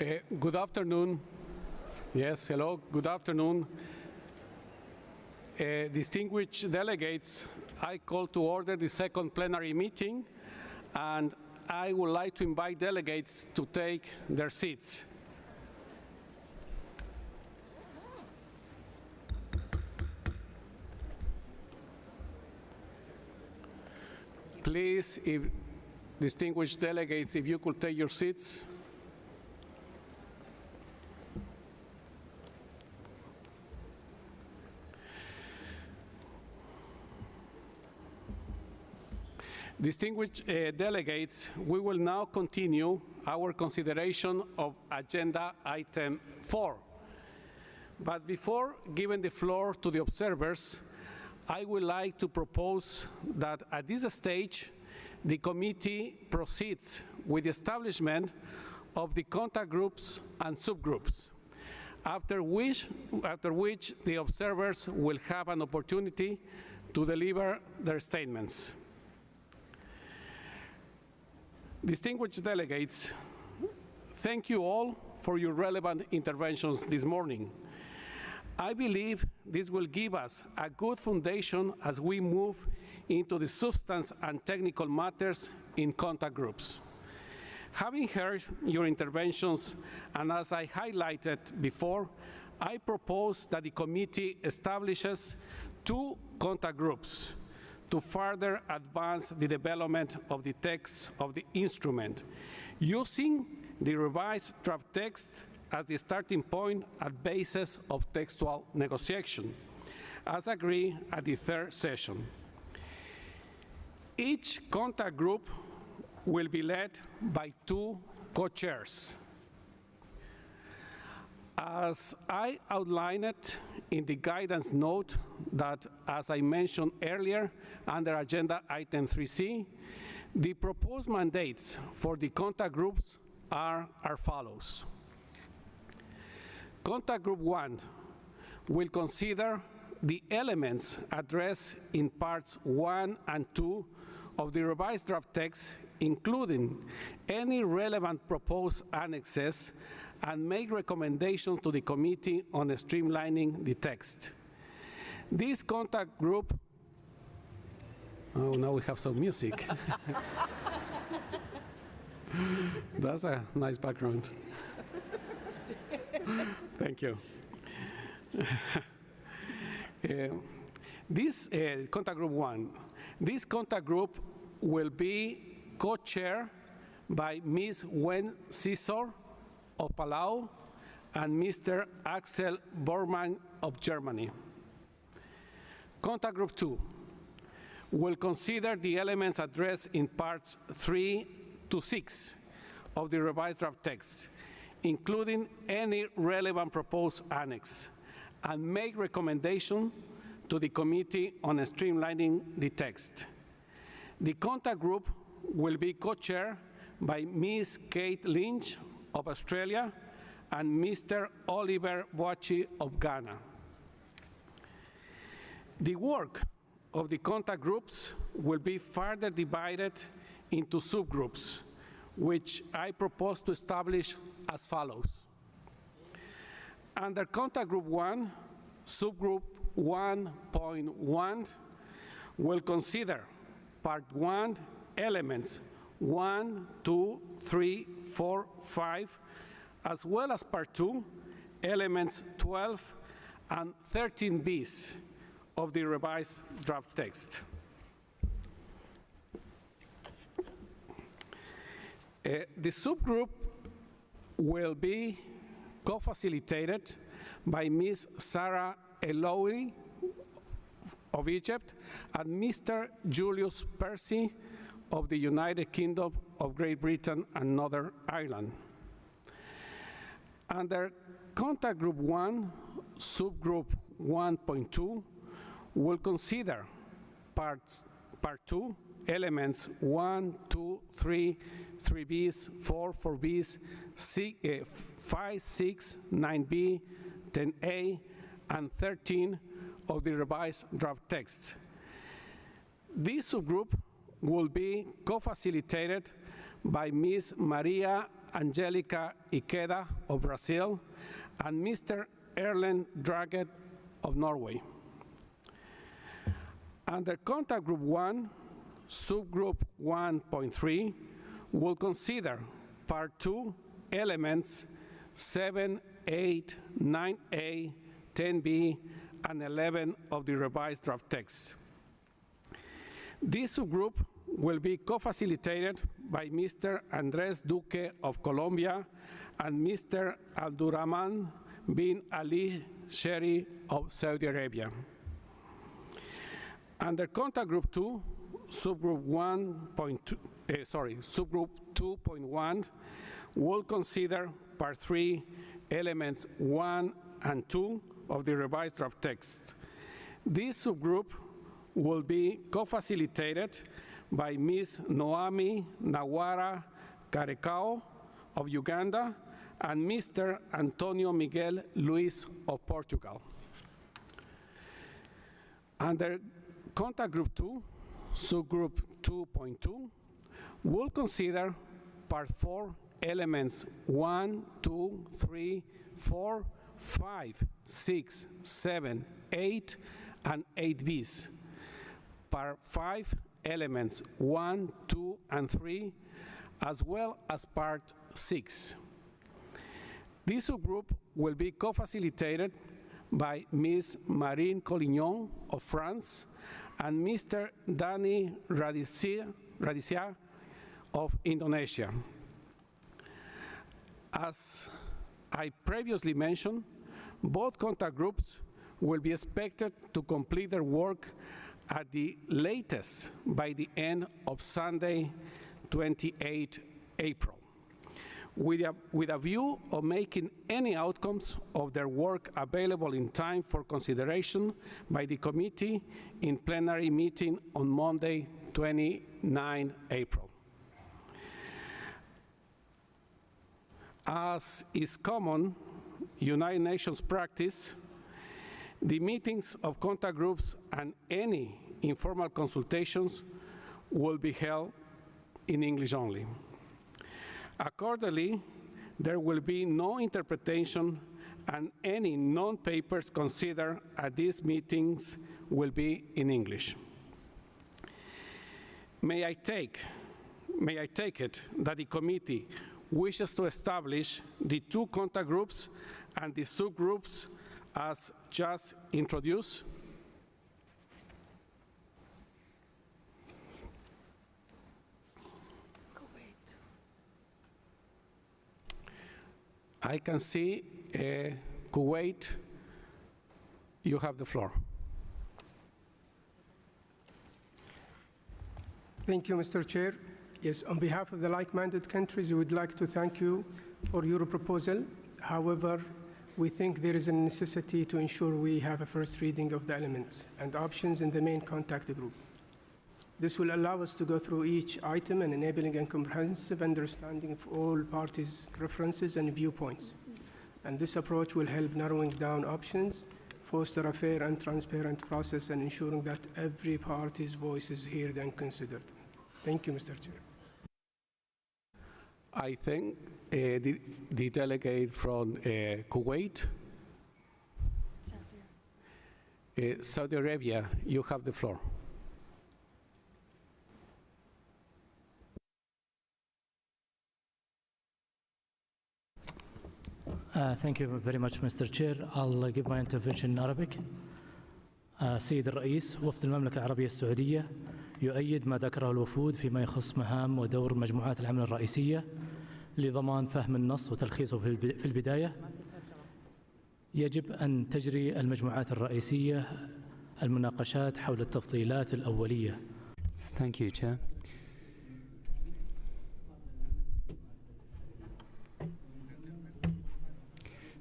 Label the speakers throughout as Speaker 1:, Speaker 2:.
Speaker 1: Good afternoon. Yes, hello, good afternoon. Distinguished delegates, I call to order the second plenary meeting, and I would like to invite delegates to take their seats. Please, distinguished delegates, if you could take your seats. Distinguished delegates, we will now continue our consideration of Agenda Item 4. But before giving the floor to the observers, I would like to propose that at this stage, the committee proceeds with the establishment of the contact groups and subgroups, after which the observers will have an opportunity to deliver their statements. Distinguished delegates, thank you all for your relevant interventions this morning. I believe this will give us a good foundation as we move into the substance and technical matters in contact groups. Having heard your interventions, and as I highlighted before, I propose that the committee establishes 2 contact groups to further advance the development of the text of the instrument, using the revised draft text as the starting point and basis of textual negotiation, as agreed at the 3rd session. Each contact group will be led by 2 co-chairs. As I outlined it in the guidance note that, as I mentioned earlier, under Agenda Item 3C, the proposed mandates for the contact groups are as follows. Contact Group 1 will consider the elements addressed in Parts 1 and 2 of the revised draft text, including any relevant proposed annexes, and make recommendations to the committee on streamlining the text. This contact group, oh, now we have some music. That's a nice background. Thank you. This contact group 1, this contact group will be co-chaired by Ms. Wen Caesar of Palau and Mr. Axel Bormann of Germany. Contact Group 2 will consider the elements addressed in Parts 3 to 6 of the revised draft text, including any relevant proposed annex, and make recommendation to the committee on streamlining the text. The contact group will be co-chaired by Ms. Kate Lynch of Australia and Mr. Oliver Boachi of Ghana. The work of the contact groups will be further divided into subgroups, which I propose to establish as follows. Under Contact Group 1, Subgroup 1.1 will consider Part 1 elements 1, 2, 3, 4, 5, as well as Part 2 elements 12 and 13Bs of the revised draft text. The subgroup will be co-facilitated by Ms. Sarah Eloui of Egypt and Mr. Julius Percy of the United Kingdom of Great Britain and Northern Ireland. Under Contact Group 1, Subgroup 1.2 will consider Part 2, elements 1, 2, 3, 3Bs, 4, 4Bs, 5, 6, 9B, 10A, and 13 of the revised draft text. This subgroup will be co-facilitated by Ms. Maria Angelica Ikeda of Brazil, and Mr. Erlend Draget of Norway. Under Contact Group 1, Subgroup 1.3 will consider Part 2 elements 7, 8, 9A, 10B, and 11 of the revised draft text. This subgroup will be co-facilitated by Mr. Andres Duque of Colombia and Mr. Abdurrahman bin Ali Sheri of Saudi Arabia. Under Contact Group 2, Subgroup 2.1 will consider Part 3, elements 1 and 2 of the revised draft text. This subgroup will be co-facilitated by Ms. Noami Nawara Karekao of Uganda and Mr. Antonio Miguel Luis of Portugal. Under Contact Group 2, Subgroup 2.2, will consider Part 4, elements 1, 2, 3, 4, 5, 6, 7, 8, and 8Bs. Part 5, elements 1, 2, and 3, as well as Part 6. This subgroup will be co-facilitated by Ms. Marine Collignon of France and Mr. Dani Radisia of Indonesia. As I previously mentioned, both contact groups will be expected to complete their work at the latest by the end of Sunday, 28 April, with a view of making any outcomes of their work available in time for consideration by the committee in plenary meeting on Monday, 29 April. As is common United Nations practice, the meetings of contact groups and any informal consultations will be held in English only. Accordingly, there will be no interpretation, and any non-papers considered at these meetings will be in English. May I take it that the committee wishes to establish the two contact groups and the subgroups as just introduced? I can see Kuwait. You have the floor.
Speaker 2: Thank you, Mr. Chair. Yes, on behalf of the like-minded countries, we would like to thank you for your proposal. However, we think there is a necessity to ensure we have a first reading of the elements and options in the main contact group. This will allow us to go through each item and enabling a comprehensive understanding of all parties' preferences and viewpoints. And this approach will help narrowing down options, foster a fair and transparent process, and ensuring that every party's voice is heard and considered. Thank you, Mr. Chair.
Speaker 1: I think the delegate from Kuwait. Saudi Arabia, you have the floor.
Speaker 3: Thank you very much, Mr. Chair. I'll give my intervention in Arabic. سيد الرئيس، وفد المملكة العربية السعودية يؤيد ما ذكره الوفود فيما يخص مهام ودور مجموعات العمل الرئيسية لضمان فهم النص وتلخيصه في البداية. يجب أن تجري المجموعات الرئيسية المناقشات حول التفضيلات الأولية.
Speaker 4: Thank you, Chair.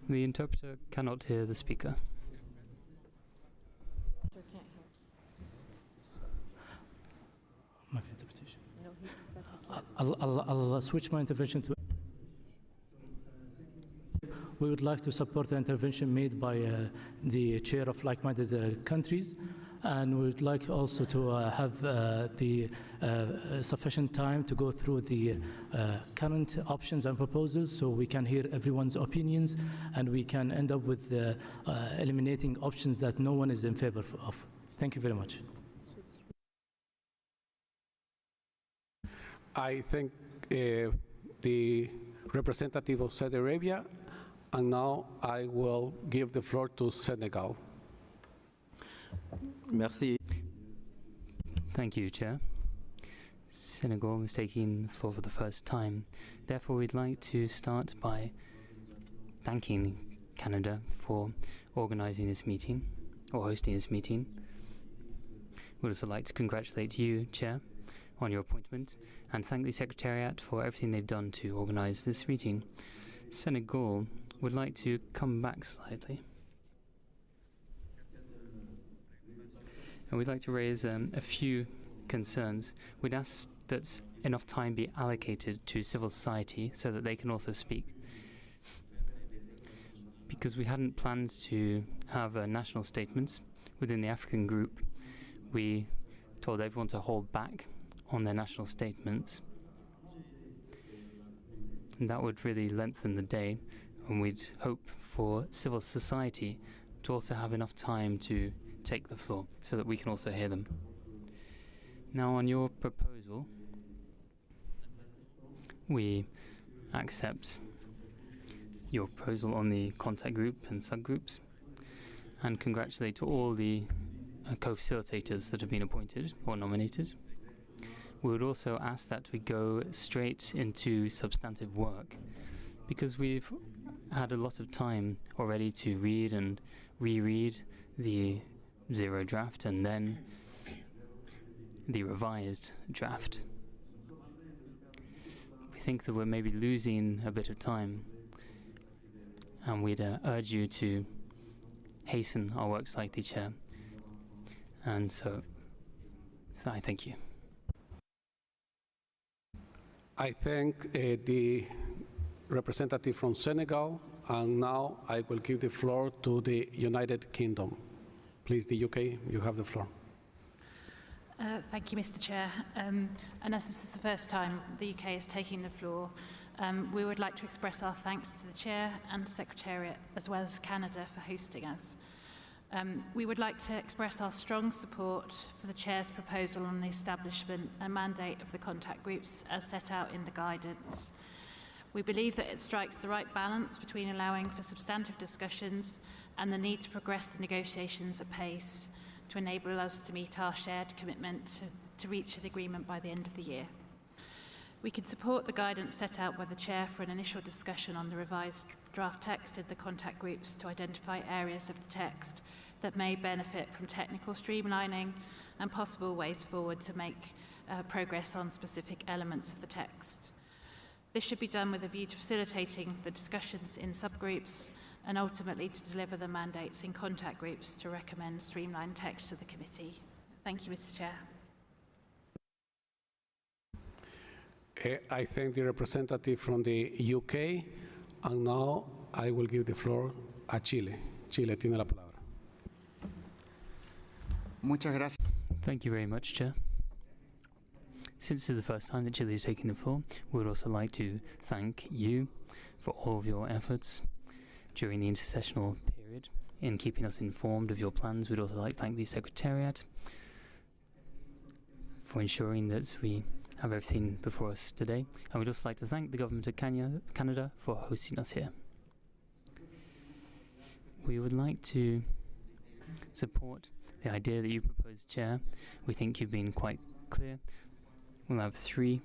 Speaker 4: The interpreter cannot hear the speaker.
Speaker 3: I'll switch my intervention to. We would like to support the intervention made by the chair of like-minded countries and we'd like also to have the sufficient time to go through the current options and proposals so we can hear everyone's opinions and we can end up with eliminating options that no one is in favor of. Thank you very much.
Speaker 1: I thank the representative of Saudi Arabia, and now I will give the floor to Senegal.
Speaker 5: Merci.
Speaker 4: Thank you, Chair. Senegal is taking the floor for the first time. Therefore, we'd like to start by thanking Canada for organizing this meeting, or hosting this meeting. We'd also like to congratulate you, Chair, on your appointment, and thank the Secretariat for everything they've done to organize this meeting. Senegal would like to come back slightly. And we'd like to raise a few concerns. We'd ask that enough time be allocated to civil society so that they can also speak. Because we hadn't planned to have national statements within the African group, we told everyone to hold back on their national statements. And that would really lengthen the day, and we'd hope for civil society to also have enough time to take the floor so that we can also hear them. Now, on your proposal, we accept your proposal on the contact group and subgroups and congratulate all the co-facilitators that have been appointed or nominated. We would also ask that we go straight into substantive work because we've had a lot of time already to read and reread the zero draft and then the revised draft. We think that we're maybe losing a bit of time, and we'd urge you to hasten our work slightly, Chair. And so I thank you.
Speaker 1: I thank the representative from Senegal, and now I will give the floor to the United Kingdom. Please, the UK, you have the floor.
Speaker 6: Thank you, Mr. Chair. And as this is the first time the UK is taking the floor, we would like to express our thanks to the Chair and the Secretariat, as well as Canada, for hosting us. We would like to express our strong support for the Chair's proposal on the establishment and mandate of the contact groups as set out in the guidance. We believe that it strikes the right balance between allowing for substantive discussions and the need to progress the negotiations at pace to enable us to meet our shared commitment to reach an agreement by the end of the year. We can support the guidance set out by the Chair for an initial discussion on the revised draft text in the contact groups to identify areas of the text that may benefit from technical streamlining and possible ways forward to make progress on specific elements of the text. This should be done with a view to facilitating the discussions in subgroups and ultimately to deliver the mandates in contact groups to recommend streamlined text to the committee. Thank you, Mr. Chair.
Speaker 1: I thank the representative from the UK, and now I will give the floor a Chile. Chile tiene la palabra.
Speaker 5: Muchas gracias.
Speaker 4: Thank you very much, Chair. Since this is the first time that Chile is taking the floor, we would also like to thank you for all of your efforts during the intersessional period in keeping us informed of your plans. We'd also like to thank the Secretariat for ensuring that we have everything before us today. And we'd also like to thank the Government of Canada for hosting us here. We would like to support the idea that you proposed, Chair. We think you've been quite clear. We'll have 3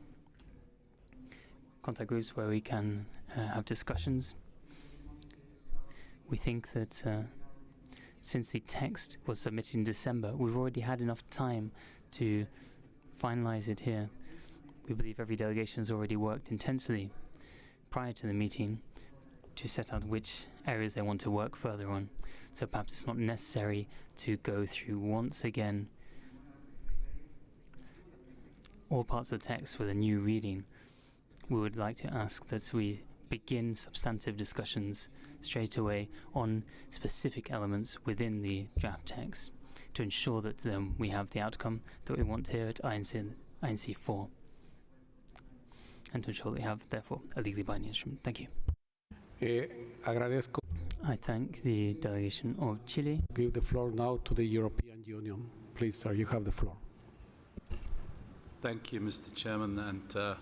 Speaker 4: contact groups where we can have discussions. We think that since the text was submitted in December, we've already had enough time to finalize it here. We believe every delegation has already worked intensely prior to the meeting to set out which areas they want to work further on. So perhaps it's not necessary to go through once again all parts of the text with a new reading. We would like to ask that we begin substantive discussions straight away on specific elements within the draft text. to ensure that we have the outcome that we want here at INC-4, and to ensure that we have, therefore, a legally binding instrument. Thank you.
Speaker 1: Agradezco.
Speaker 4: I thank the delegation of Chile.
Speaker 1: Give the floor now to the European Union. Please, sir, you have the floor.
Speaker 5: Thank you, Mr. Chairman. And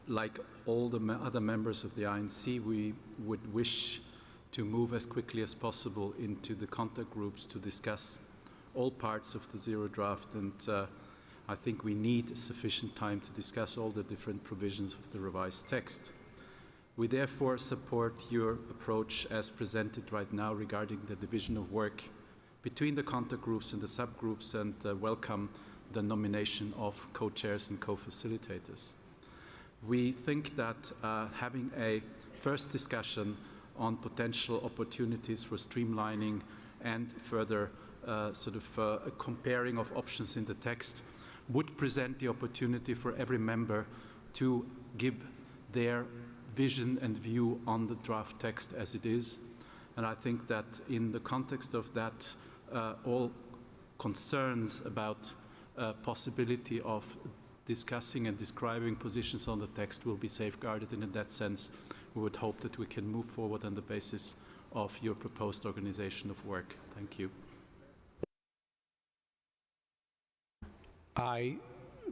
Speaker 5: like all the other members of the INC, we would wish to move as quickly as possible into the contact groups to discuss all parts of the zero draft. And I think we need sufficient time to discuss all the different provisions of the revised text. We therefore support your approach as presented right now regarding the division of work between the contact groups and the subgroups, and welcome the nomination of co-chairs and co-facilitators. We think that having a first discussion on potential opportunities for streamlining and further a comparing of options in the text would present the opportunity for every member to give their vision and view on the draft text as it is. And I think that in the context of that, all concerns about possibility of discussing and describing positions on the text will be safeguarded, and in that sense we would hope that we can move forward on the basis of your proposed organization of work. Thank you.
Speaker 1: I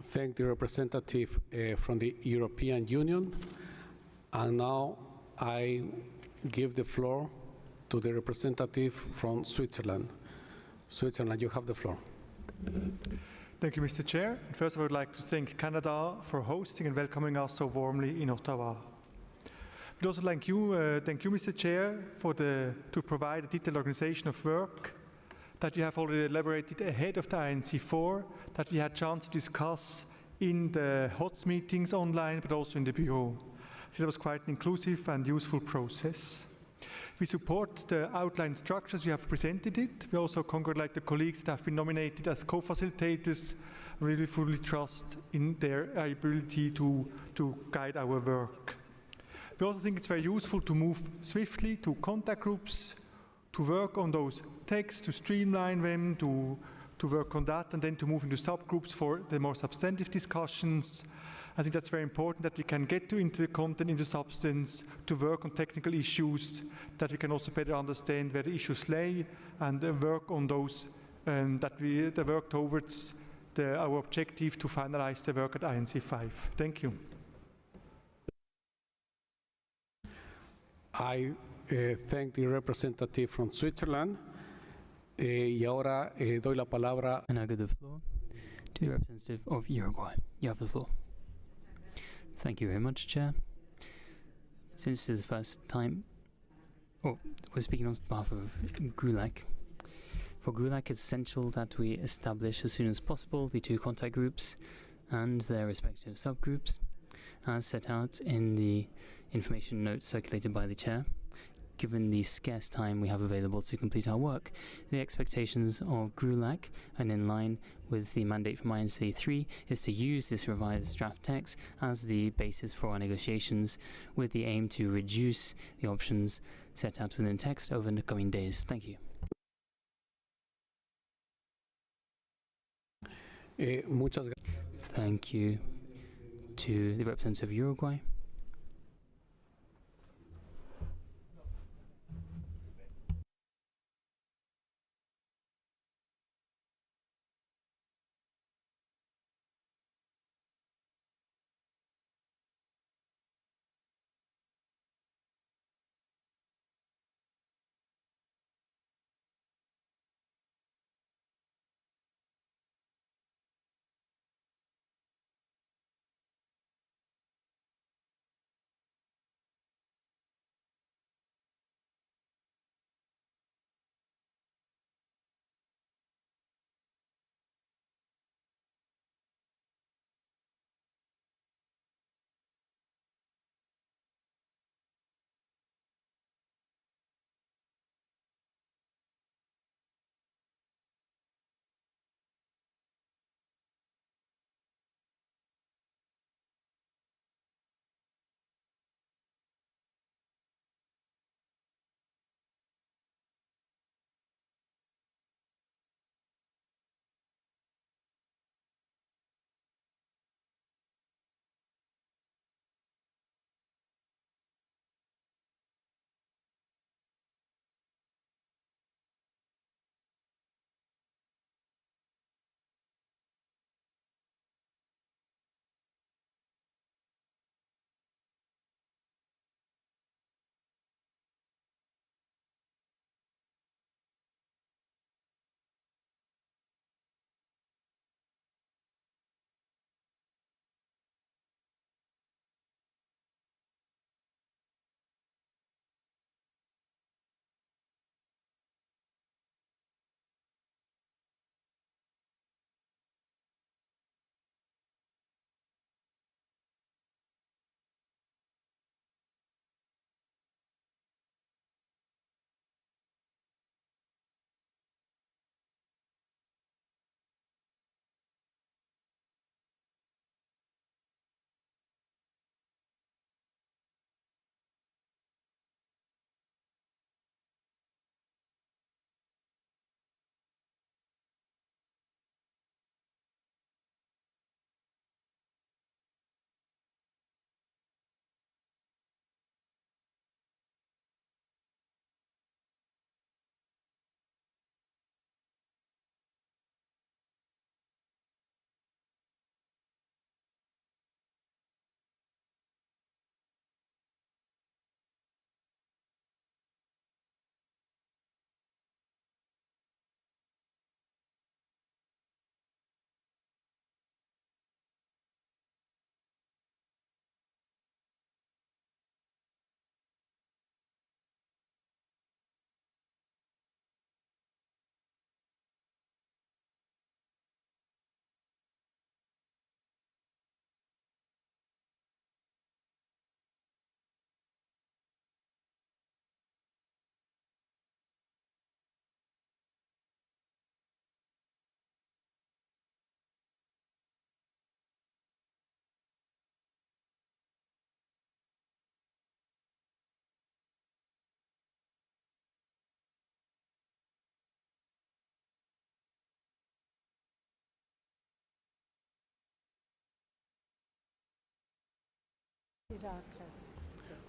Speaker 1: thank the representative from the European Union, and now I give the floor to the representative from Switzerland. Switzerland, you have the floor.
Speaker 7: Thank you, Mr. Chair. First, I would like to thank Canada for hosting and welcoming us so warmly in Ottawa. I'd also thank you, Mr. Chair, to provide a detailed organization of work that you have already elaborated ahead of the INC-4, that we had a chance to discuss in the HOTS meetings online, but also in the Bureau. So that was quite an inclusive and useful process. We support the outline structures you have presented it. We also congratulate the colleagues that have been nominated as co-facilitators. Really fully trust in their ability to guide our work. We also think it's very useful to move swiftly to contact groups, to work on those texts, to streamline them, to work on that, and then to move into subgroups for the more substantive discussions. I think that's very important, that we can get into the content, into substance, to work on technical issues, that we can also better understand where the issues lay, and work on those, that work towards our objective to finalize the work at INC-5. Thank you.
Speaker 1: I thank the representative from Switzerland. Y ahora doy la palabra.
Speaker 4: And I give the floor to the representative of Uruguay. You have the floor. Thank you very much, Chair. Since this is the first time, we're speaking on behalf of GRULAC. For GRULAC, it's essential that we establish as soon as possible the two contact groups and their respective subgroups, as set out in the information notes circulated by the Chair. Given the scarce time we have available to complete our work, the expectations of GRULAC, and in line with the mandate from INC-3, is to use this revised draft text as the basis for our negotiations, with the aim to reduce the options set out within the text over the coming days. Thank you. Thank you to the representative of Uruguay.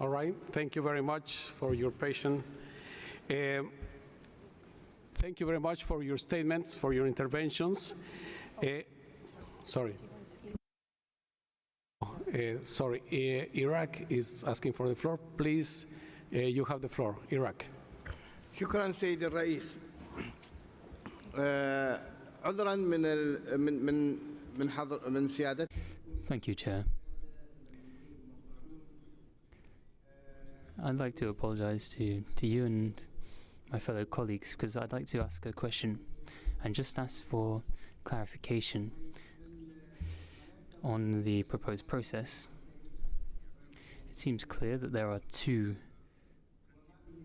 Speaker 1: All right, thank you very much for your patience. Thank you very much for your statements, for your interventions. Sorry. Iraq is asking for the floor. Please, you have the floor. Iraq.
Speaker 8: شكرا سيد الرئيس. عذرا من سيادة.
Speaker 4: Thank you, Chair. I'd like to apologize to you and my fellow colleagues because I'd like to ask a question and just ask for clarification on the proposed process. It seems clear that there are two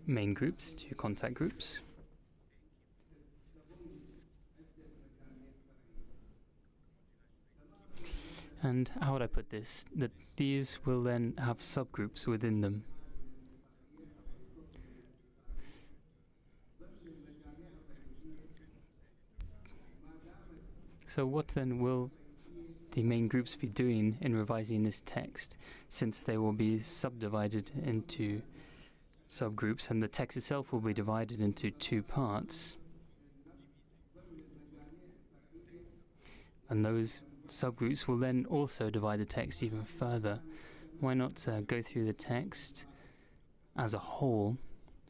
Speaker 4: main groups, two contact groups. And how would I put this? That these will then have subgroups within them. So what then will the main groups be doing in revising this text, since they will be subdivided into subgroups and the text itself will be divided into two parts? And those subgroups will then also divide the text even further. Why not go through the text as a whole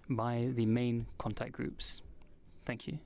Speaker 4: by the main contact groups? Thank you.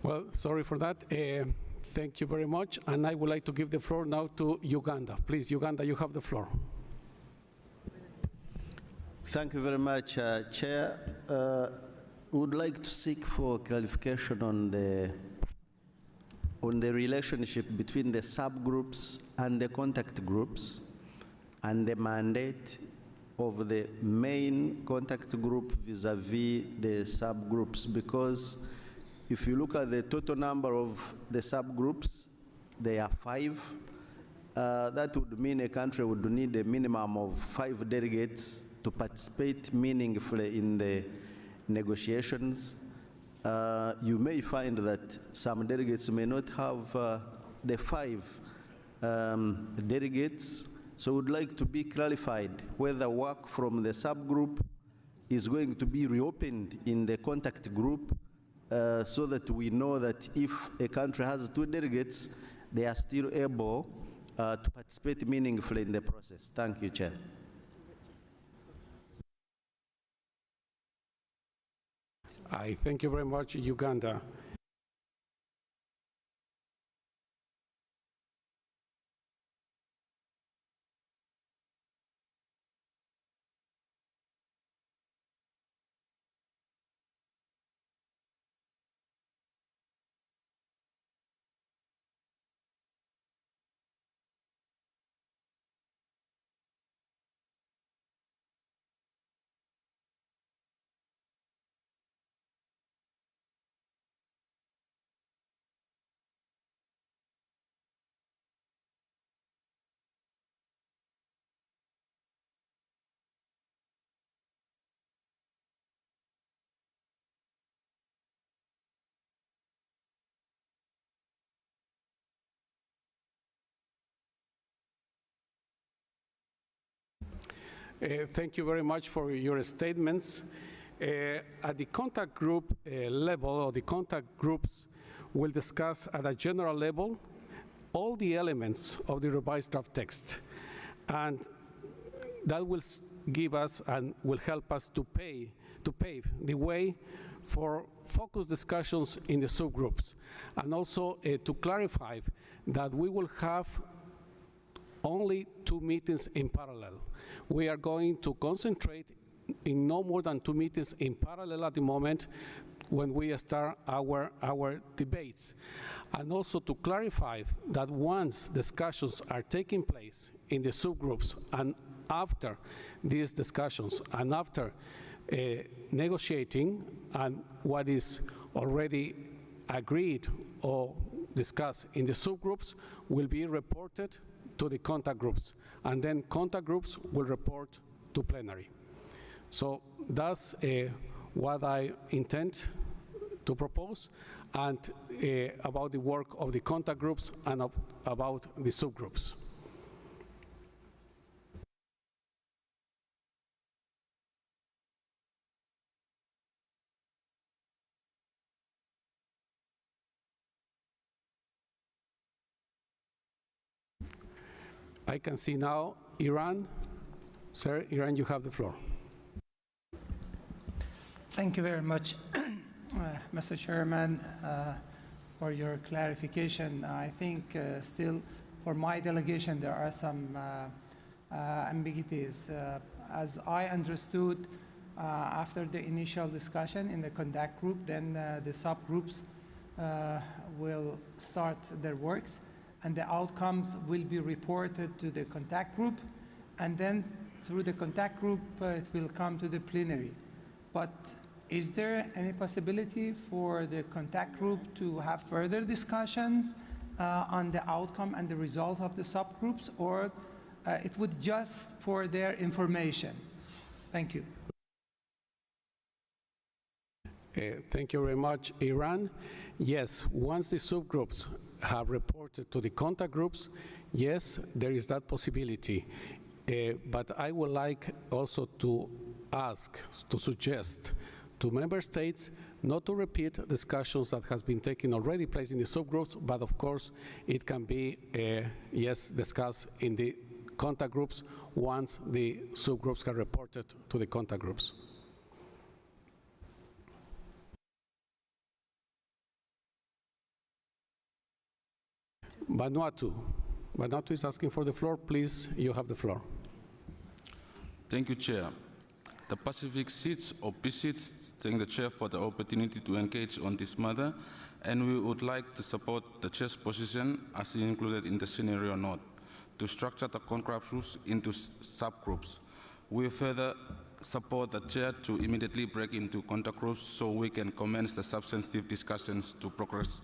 Speaker 1: Well, sorry for that. Thank you very much. And I would like to give the floor now to Uganda. Please, Uganda, you have the floor.
Speaker 9: Thank you very much, Chair. We would like to seek for clarification on the relationship between the subgroups and the contact groups and the mandate of the main contact group vis-a-vis the subgroups, because if you look at the total number of the subgroups, they are 5. That would mean a country would need a minimum of 5 delegates to participate meaningfully in the negotiations. You may find that some delegates may not have the 5 delegates, so would like to be clarified whether work from the subgroup is going to be reopened in the contact group, so that we know that if a country has 2 delegates, they are still able to participate meaningfully in the process. Thank you, Chair.
Speaker 1: I thank you very much, Uganda. Thank you very much for your statements. At the contact group level, or the contact groups will discuss at a general level all the elements of the revised draft text. And that will give us and will help us to pave the way for focused discussions in the subgroups. And also to clarify that we will have only 2 meetings in parallel. We are going to concentrate in no more than 2 meetings in parallel at the moment when we start our debates. And also to clarify that once discussions are taking place in the subgroups, and after these discussions, and after negotiating, and what is already agreed or discussed in the subgroups will be reported to the contact groups, and then contact groups will report to plenary. So that's what I intend to propose, and about the work of the contact groups and about the subgroups. I can see now Iran. Sir, Iran, you have the floor.
Speaker 10: Thank you very much, Mr. Chairman, for your clarification. I think still for my delegation there are some ambiguities. As I understood, after the initial discussion in the contact group, then the subgroups will start their works, and the outcomes will be reported to the contact group, and then through the contact group it will come to the plenary. But is there any possibility for the contact group to have further discussions on the outcome and the result of the subgroups, or it would just for their information? Thank you.
Speaker 1: Thank you very much, Iran. Yes, once the subgroups have reported to the contact groups, yes, there is that possibility. But I would like also to ask, to suggest to member states not to repeat discussions that has been taking already place in the subgroups, but of course it can be, yes, discussed in the contact groups once the subgroups have reported to the contact groups. Vanuatu. Vanuatu is asking for the floor. Please, you have the floor.
Speaker 11: Thank you, Chair. The Pacific sits or PSITs thank the Chair for the opportunity to engage on this matter, and we would like to support the Chair's position as included in the scenario note to structure the contact groups into subgroups. We further support the Chair to immediately break into contact groups so we can commence the substantive discussions to progress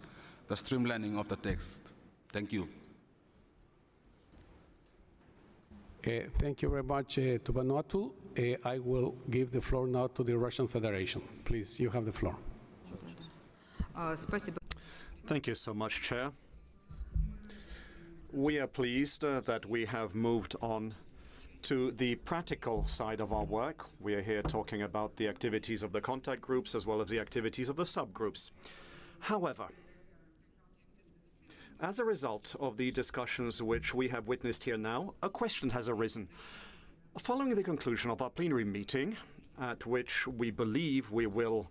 Speaker 11: the streamlining of the text. Thank you.
Speaker 1: Thank you very much to Vanuatu. I will give the floor now to the Russian Federation. Please, you have the floor.
Speaker 12: Thank you so much, Chair. We are pleased that we have moved on to the practical side of our work. We are here talking about the activities of the contact groups as well as the activities of the subgroups. However, as a result of the discussions which we have witnessed here now, a question has arisen. Following the conclusion of our plenary meeting, at which we believe we will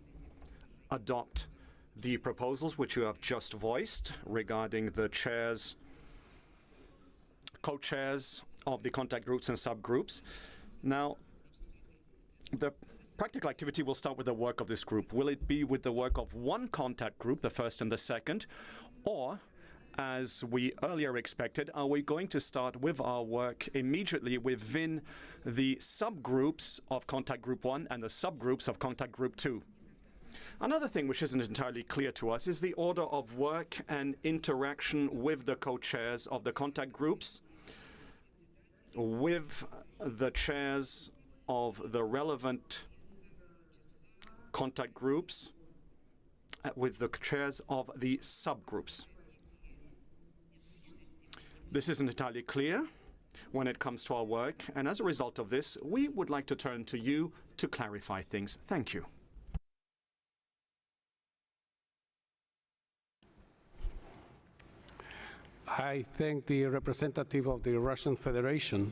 Speaker 12: adopt the proposals which you have just voiced regarding the chairs, co-chairs of the contact groups and subgroups. Now, the practical activity will start with the work of this group. Will it be with the work of one contact group, the first and the second, or as we earlier expected, are we going to start with our work immediately within the subgroups of Contact Group 1 and the subgroups of Contact Group 2? Another thing which isn't entirely clear to us is the order of work and interaction with the co-chairs of the contact groups, with the chairs of the relevant contact groups, with the chairs of the subgroups. This isn't entirely clear when it comes to our work, and as a result of this, we would like to turn to you to clarify things. Thank you.
Speaker 1: I thank the representative of the Russian Federation.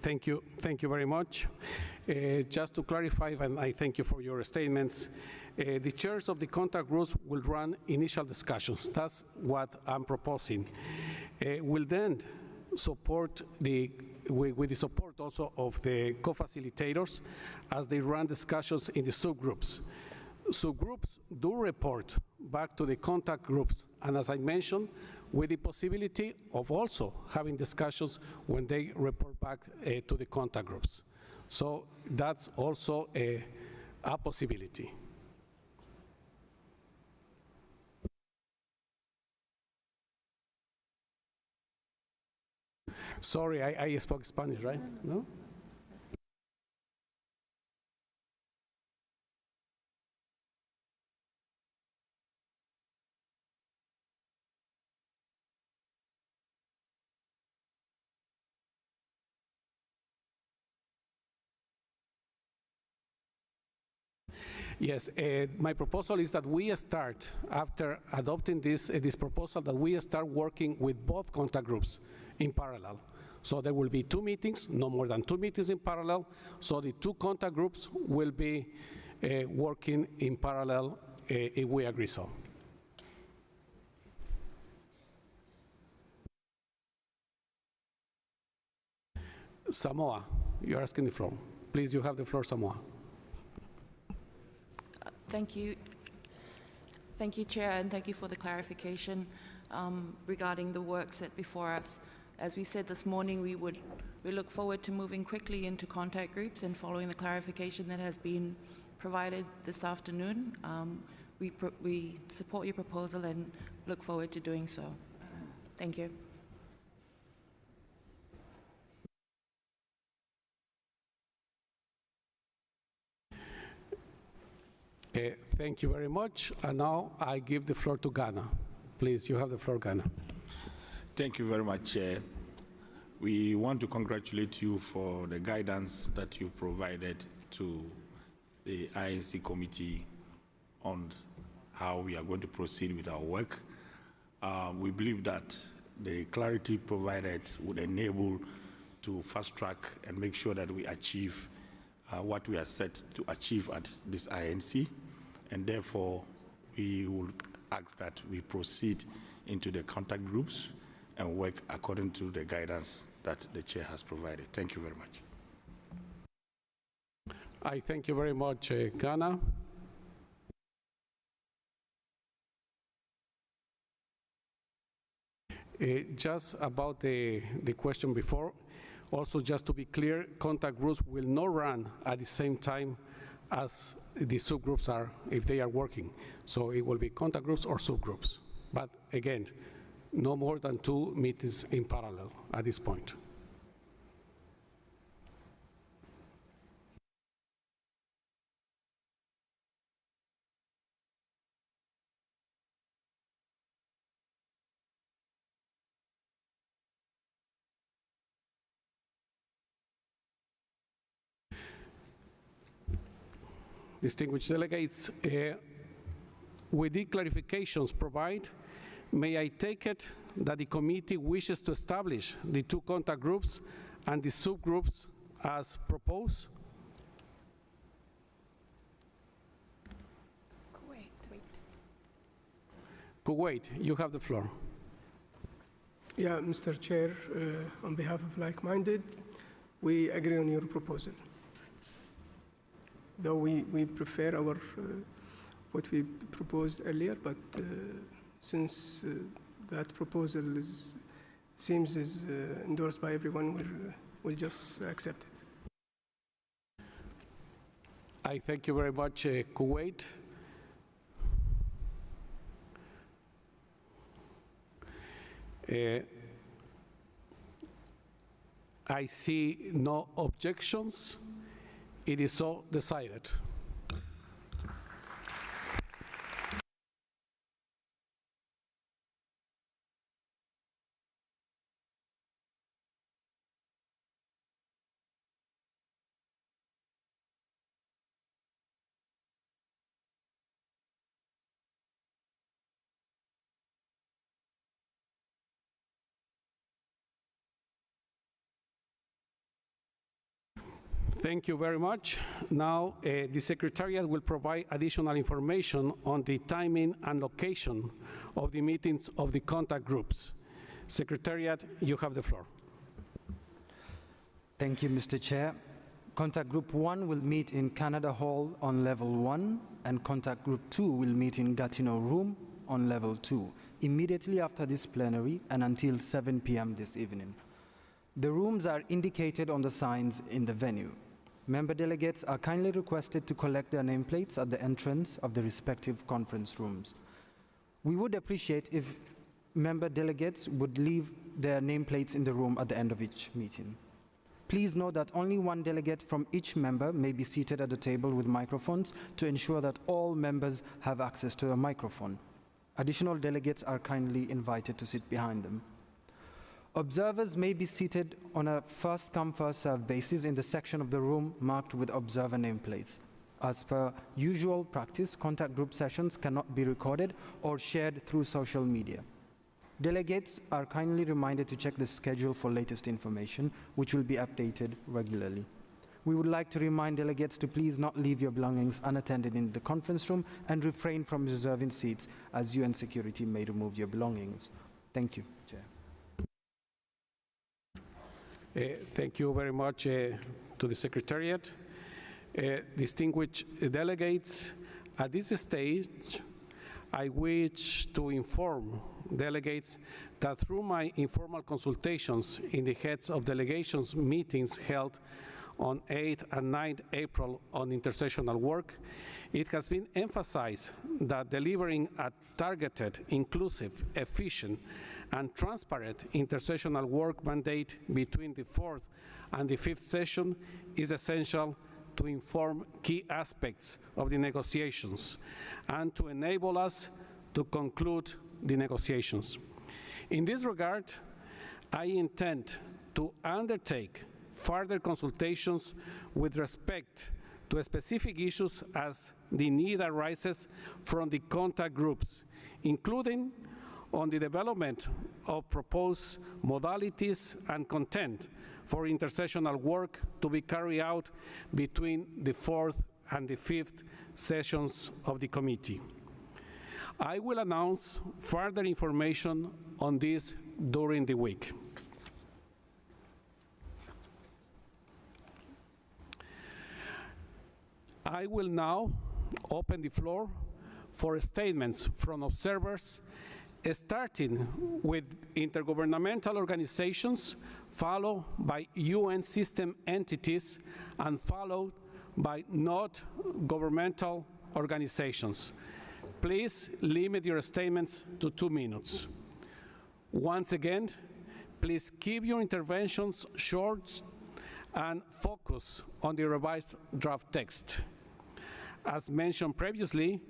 Speaker 1: Thank you very much. Just to clarify, and I thank you for your statements, the chairs of the contact groups will run initial discussions. That's what I'm proposing. We'll then support with the support also of the co-facilitators as they run discussions in the subgroups. Subgroups do report back to the contact groups, and as I mentioned, with the possibility of also having discussions when they report back to the contact groups. So that's also a possibility. Sorry, I spoke Spanish, right? No? Yes, my proposal is that we start, after adopting this proposal, that we start working with both contact groups in parallel. So there will be 2 meetings, no more than 2 meetings in parallel, so the 2 contact groups will be working in parallel if we agree so. Samoa, you're asking the floor. Please, you have the floor, Samoa.
Speaker 13: Thank you. Thank you, Chair, and thank you for the clarification regarding the work set before us. As we said this morning, we would We look forward to moving quickly into contact groups and following the clarification that has been provided this afternoon. We support your proposal and look forward to doing so. Thank you.
Speaker 1: Thank you very much. And now I give the floor to Ghana. Please, you have the floor, Ghana.
Speaker 14: Thank you very much, Chair. We want to congratulate you for the guidance that you provided to the INC committee on how we are going to proceed with our work. We believe that the clarity provided would enable to fast track and make sure that we achieve what we are set to achieve at this INC, and therefore we will ask that we proceed into the contact groups and work according to the guidance that the chair has provided. Thank you very much.
Speaker 1: I thank you very much, Ghana. Just about the question before, also just to be clear, contact groups will not run at the same time as the subgroups are, if they are working. So it will be contact groups or subgroups. But again, no more than 2 meetings in parallel at this point. Distinguished delegates, with the clarifications provided, may I take it that the committee wishes to establish the 2 contact groups and the subgroups as proposed? Kuwait, you have the floor.
Speaker 2: Yeah, Mr. Chair, on behalf of like-minded, we agree on your proposal. Though we prefer our what we proposed earlier, but since that proposal seems endorsed by everyone, we'll just accept it.
Speaker 1: I thank you very much, Kuwait. I see no objections. It is so decided. Thank you very much. Now, the Secretariat will provide additional information on the timing and location of the meetings of the contact groups. Secretariat, you have the floor.
Speaker 15: Thank you, Mr. Chair. Contact Group 1 will meet in Canada Hall on level 1, and Contact Group 2 will meet in Gatineau Room on level 2, immediately after this plenary and until 7 p.m. this evening. The rooms are indicated on the signs in the venue. Member delegates are kindly requested to collect their nameplates at the entrance of the respective conference rooms. We would appreciate if member delegates would leave their nameplates in the room at the end of each meeting. Please note that only 1 delegate from each member may be seated at the table with microphones to ensure that all members have access to a microphone. Additional delegates are kindly invited to sit behind them. Observers may be seated on a first-come, first-served basis in the section of the room marked with observer nameplates. As per usual practice, contact group sessions cannot be recorded or shared through social media. Delegates are kindly reminded to check the schedule for latest information, which will be updated regularly. We would like to remind delegates to please not leave your belongings unattended in the conference room and refrain from reserving seats, as UN security may remove your belongings. Thank you, Chair.
Speaker 1: Thank you very much to the Secretariat. Distinguished delegates, at this stage, I wish to inform delegates that through my informal consultations in the heads of delegations meetings held on 8 and 9 April on intersessional work, it has been emphasized that delivering a targeted, inclusive, efficient, and transparent intersessional work mandate between the 4th and the 5th session is essential to inform key aspects of the negotiations and to enable us to conclude the negotiations. In this regard, I intend to undertake further consultations with respect to specific issues as the need arises from the contact groups, including on the development of proposed modalities and content for intersessional work to be carried out between the 4th and the 5th sessions of the committee. I will announce further information on this during the week. I will now open the floor for statements from observers, starting with intergovernmental organizations, followed by UN system entities, and followed by not governmental organizations. Please limit your statements to 2 minutes. Once again, please keep your interventions short and focus on the revised draft text. As mentioned previously,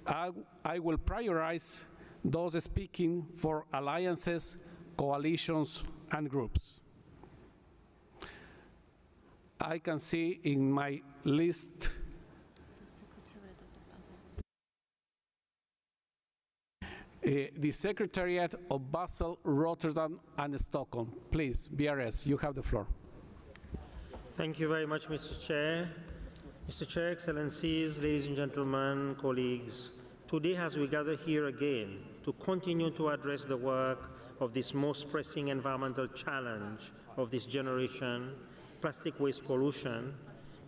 Speaker 1: I will prioritize those speaking for alliances, coalitions, and groups. I can see in my list the Secretariat of Basel, Rotterdam, and Stockholm. Please, BRS, you have the floor.
Speaker 16: Thank you very much, Mr. Chair. Mr. Chair, Excellencies, ladies and gentlemen, colleagues, today as we gather here again to continue to address the work of this most pressing environmental challenge of this generation, plastic waste pollution,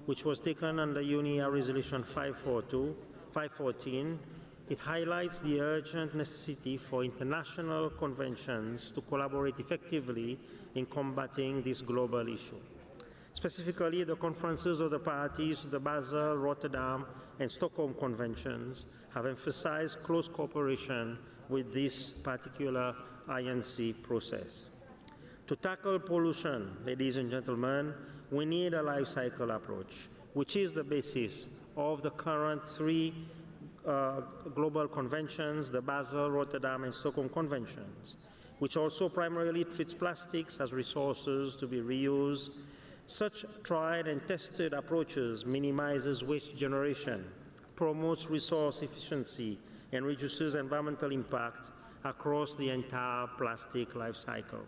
Speaker 16: which was taken under UNEP Resolution 514, it highlights the urgent necessity for international conventions to collaborate effectively in combating this global issue. Specifically, the conferences of the parties to the Basel, Rotterdam, and Stockholm Conventions have emphasized close cooperation with this particular INC process. To tackle pollution, ladies and gentlemen, we need a life cycle approach, which is the basis of the current 3 global conventions, the Basel, Rotterdam, and Stockholm Conventions, which also primarily treats plastics as resources to be reused. Such tried and tested approaches minimizes waste generation, promotes resource efficiency, and reduces environmental impact across the entire plastic life cycle.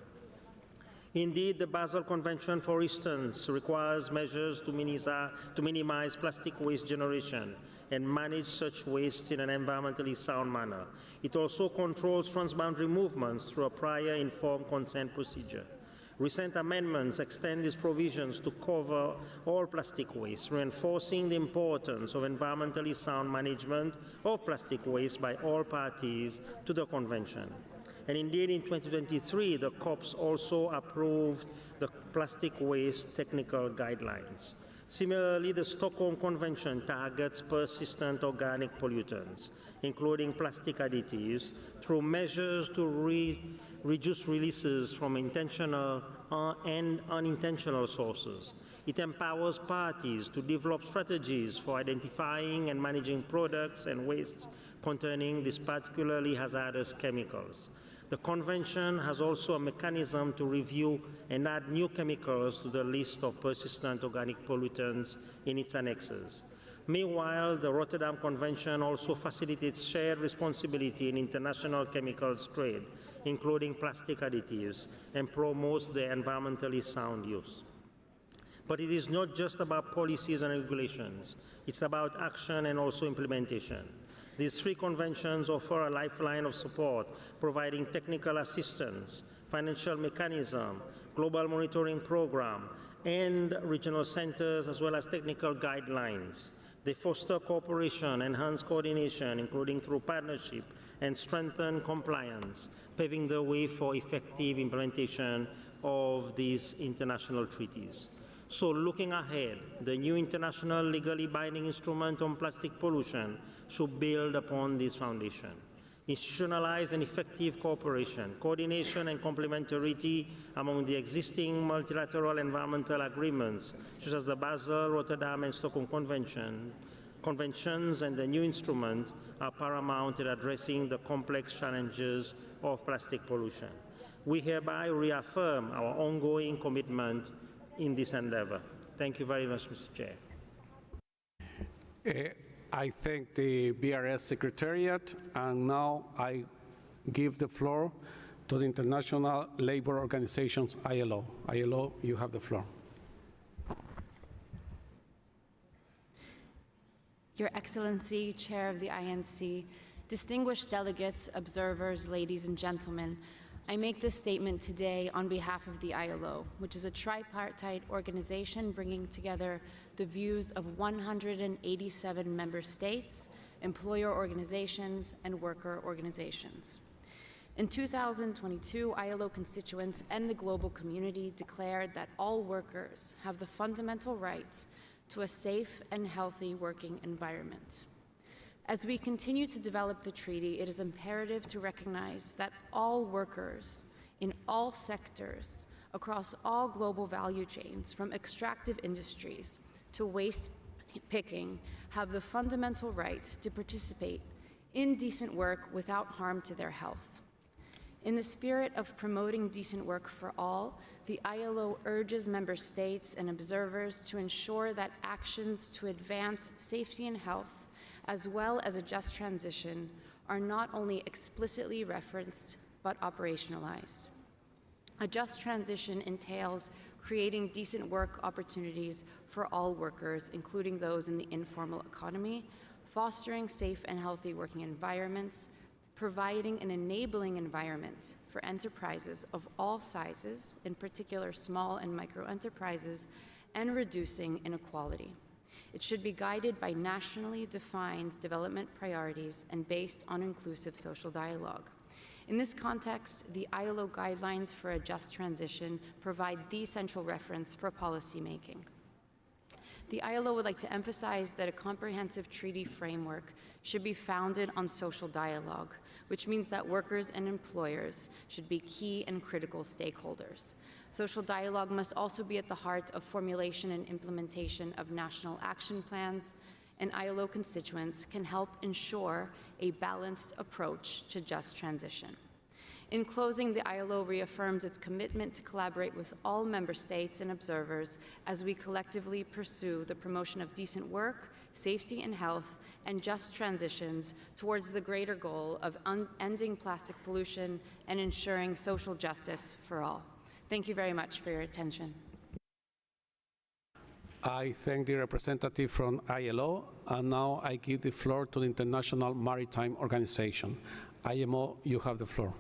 Speaker 16: Indeed, the Basel Convention, for instance, requires measures to minimize plastic waste generation and manage such waste in an environmentally sound manner. It also controls transboundary movements through a prior informed consent procedure. Recent amendments extend these provisions to cover all plastic waste, reinforcing the importance of environmentally sound management of plastic waste by all parties to the Convention. And indeed, in 2023, the COPs also approved the plastic waste technical guidelines. Similarly, the Stockholm Convention targets persistent organic pollutants, including plastic additives, through measures to reduce releases from intentional and unintentional sources. It empowers parties to develop strategies for identifying and managing products and wastes containing these particularly hazardous chemicals. The Convention has also a mechanism to review and add new chemicals to the list of persistent organic pollutants in its annexes. Meanwhile, the Rotterdam Convention also facilitates shared responsibility in international chemicals trade, including plastic additives, and promotes their environmentally sound use. But it is not just about policies and regulations. It's about action and also implementation. These 3 conventions offer a lifeline of support, providing technical assistance, financial mechanism, global monitoring program, and regional centers, as well as technical guidelines. They foster cooperation, enhance coordination, including through partnership, and strengthen compliance, paving the way for effective implementation of these international treaties. So looking ahead, the new international legally binding instrument on plastic pollution should build upon this foundation. Institutionalize and effective cooperation, coordination and complementarity among the existing multilateral environmental agreements, such as the Basel, Rotterdam, and Stockholm Conventions, and the new instrument are paramount in addressing the complex challenges of plastic pollution. We hereby reaffirm our ongoing commitment in this endeavor. Thank you very much, Mr. Chair.
Speaker 1: I thank the BRS Secretariat, and now I give the floor to the International Labor Organizations, ILO. ILO, you have the floor.
Speaker 17: Your Excellency, Chair of the INC, distinguished delegates, observers, ladies and gentlemen, I make this statement today on behalf of the ILO, which is a tripartite organization bringing together the views of 187 member states, employer organizations, and worker organizations. In 2022, ILO constituents and the global community declared that all workers have the fundamental rights to a safe and healthy working environment. As we continue to develop the treaty, it is imperative to recognize that all workers in all sectors across all global value chains, from extractive industries to waste picking, have the fundamental right to participate in decent work without harm to their health. In the spirit of promoting decent work for all, the ILO urges member states and observers to ensure that actions to advance safety and health, as well as a just transition, are not only explicitly referenced, but operationalized. A just transition entails creating decent work opportunities for all workers, including those in the informal economy, fostering safe and healthy working environments, providing an enabling environment for enterprises of all sizes, in particular small and micro enterprises, and reducing inequality. It should be guided by nationally defined development priorities and based on inclusive social dialogue. In this context, the ILO guidelines for a just transition provide the central reference for policymaking. The ILO would like to emphasize that a comprehensive treaty framework should be founded on social dialogue, which means that workers and employers should be key and critical stakeholders. Social dialogue must also be at the heart of formulation and implementation of national action plans, and ILO constituents can help ensure a balanced approach to just transition. In closing, the ILO reaffirms its commitment to collaborate with all member states and observers as we collectively pursue the promotion of decent work, safety and health, and just transitions towards the greater goal of ending plastic pollution and ensuring social justice for all. Thank you very much for your attention.
Speaker 1: I thank the representative from ILO, and now I give the floor to the International Maritime Organization. IMO, you have the floor.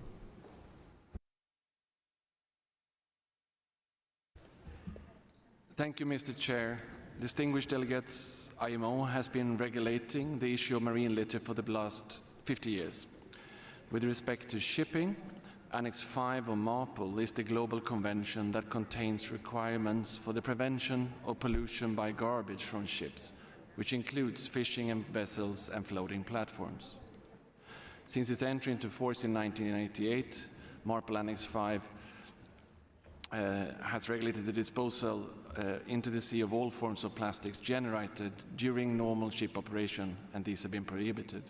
Speaker 18: Thank you, Mr. Chair. Distinguished delegates, IMO has been regulating the issue of marine litter for the last 50 years. With respect to shipping, Annex 5 of MARPOL is the global convention that contains requirements for the prevention of pollution by garbage from ships, which includes fishing and vessels and floating platforms. Since its entry into force in 1988, MARPOL Annex 5 has regulated the disposal into the sea of all forms of plastics generated during normal ship operation, and these have been prohibited.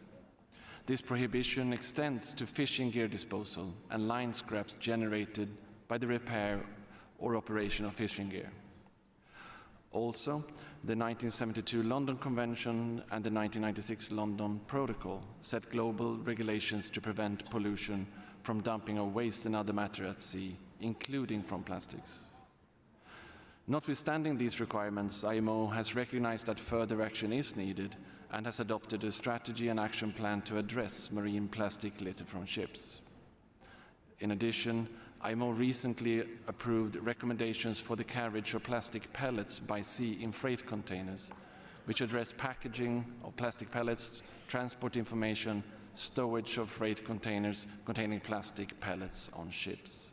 Speaker 18: This prohibition extends to fishing gear disposal and line scraps generated by the repair or operation of fishing gear. Also, the 1972 London Convention and the 1996 London Protocol set global regulations to prevent pollution from dumping of waste and other matter at sea, including from plastics. Notwithstanding these requirements, IMO has recognized that further action is needed and has adopted a strategy and action plan to address marine plastic litter from ships. In addition, IMO recently approved recommendations for the carriage of plastic pellets by sea in freight containers, which address packaging of plastic pellets, transport information, storage of freight containers containing plastic pellets on ships.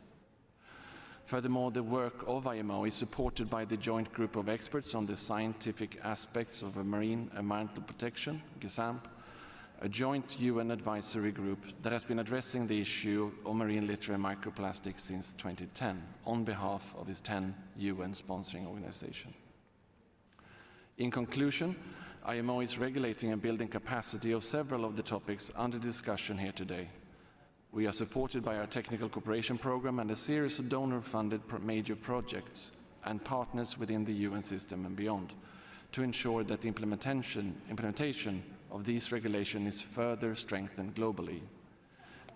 Speaker 18: Furthermore, the work of IMO is supported by the Joint Group of Experts on the Scientific Aspects of Marine Environmental Protection, GESAMP, a joint UN advisory group that has been addressing the issue of marine litter and microplastics since 2010 on behalf of its 10 UN sponsoring organizations. In conclusion, IMO is regulating and building capacity of several of the topics under discussion here today. We are supported by our technical cooperation program and a series of donor-funded major projects and partners within the UN system and beyond to ensure that the implementation of these regulations is further strengthened globally.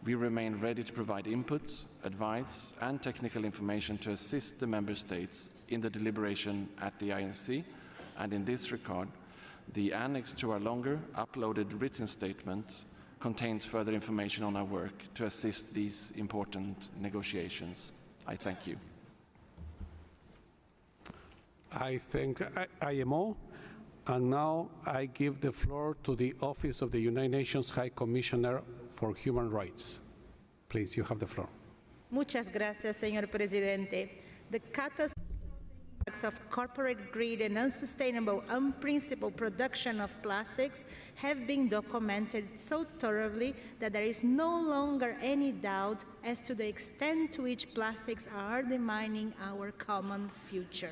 Speaker 18: We remain ready to provide input, advice, and technical information to assist the Member States in the deliberation at the INC, and in this regard, the annex to our longer uploaded written statement contains further information on our work to assist these important negotiations. I thank you.
Speaker 1: I thank IMO, and now I give the floor to the Office of the United Nations High Commissioner for Human Rights. Please, you have the floor.
Speaker 19: Muchas gracias, señor presidente. The catastrophic impacts of corporate greed and unsustainable, unprincipled production of plastics have been documented so thoroughly that there is no longer any doubt as to the extent to which plastics are undermining our common future.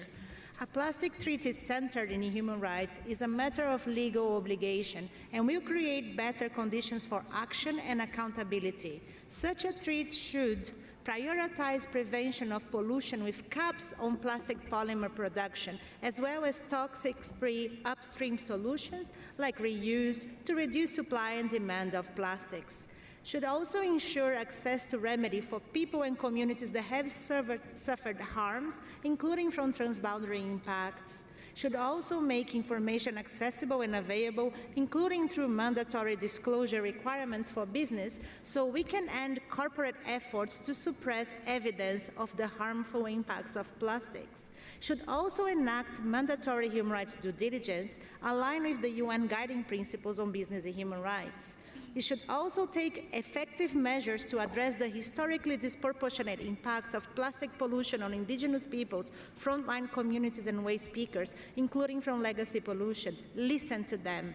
Speaker 19: A plastic treaty centered in human rights is a matter of legal obligation and will create better conditions for action and accountability. Such a treaty should prioritize prevention of pollution with caps on plastic polymer production, as well as toxic-free upstream solutions like reuse to reduce supply and demand of plastics. Should also ensure access to remedy for people and communities that have suffered harms, including from transboundary impacts. Should also make information accessible and available, including through mandatory disclosure requirements for business, so we can end corporate efforts to suppress evidence of the harmful impacts of plastics. Should also enact mandatory human rights due diligence aligned with the UN guiding principles on business and human rights. It should also take effective measures to address the historically disproportionate impact of plastic pollution on indigenous peoples, frontline communities, and waste speakers, including from legacy pollution. Listen to them.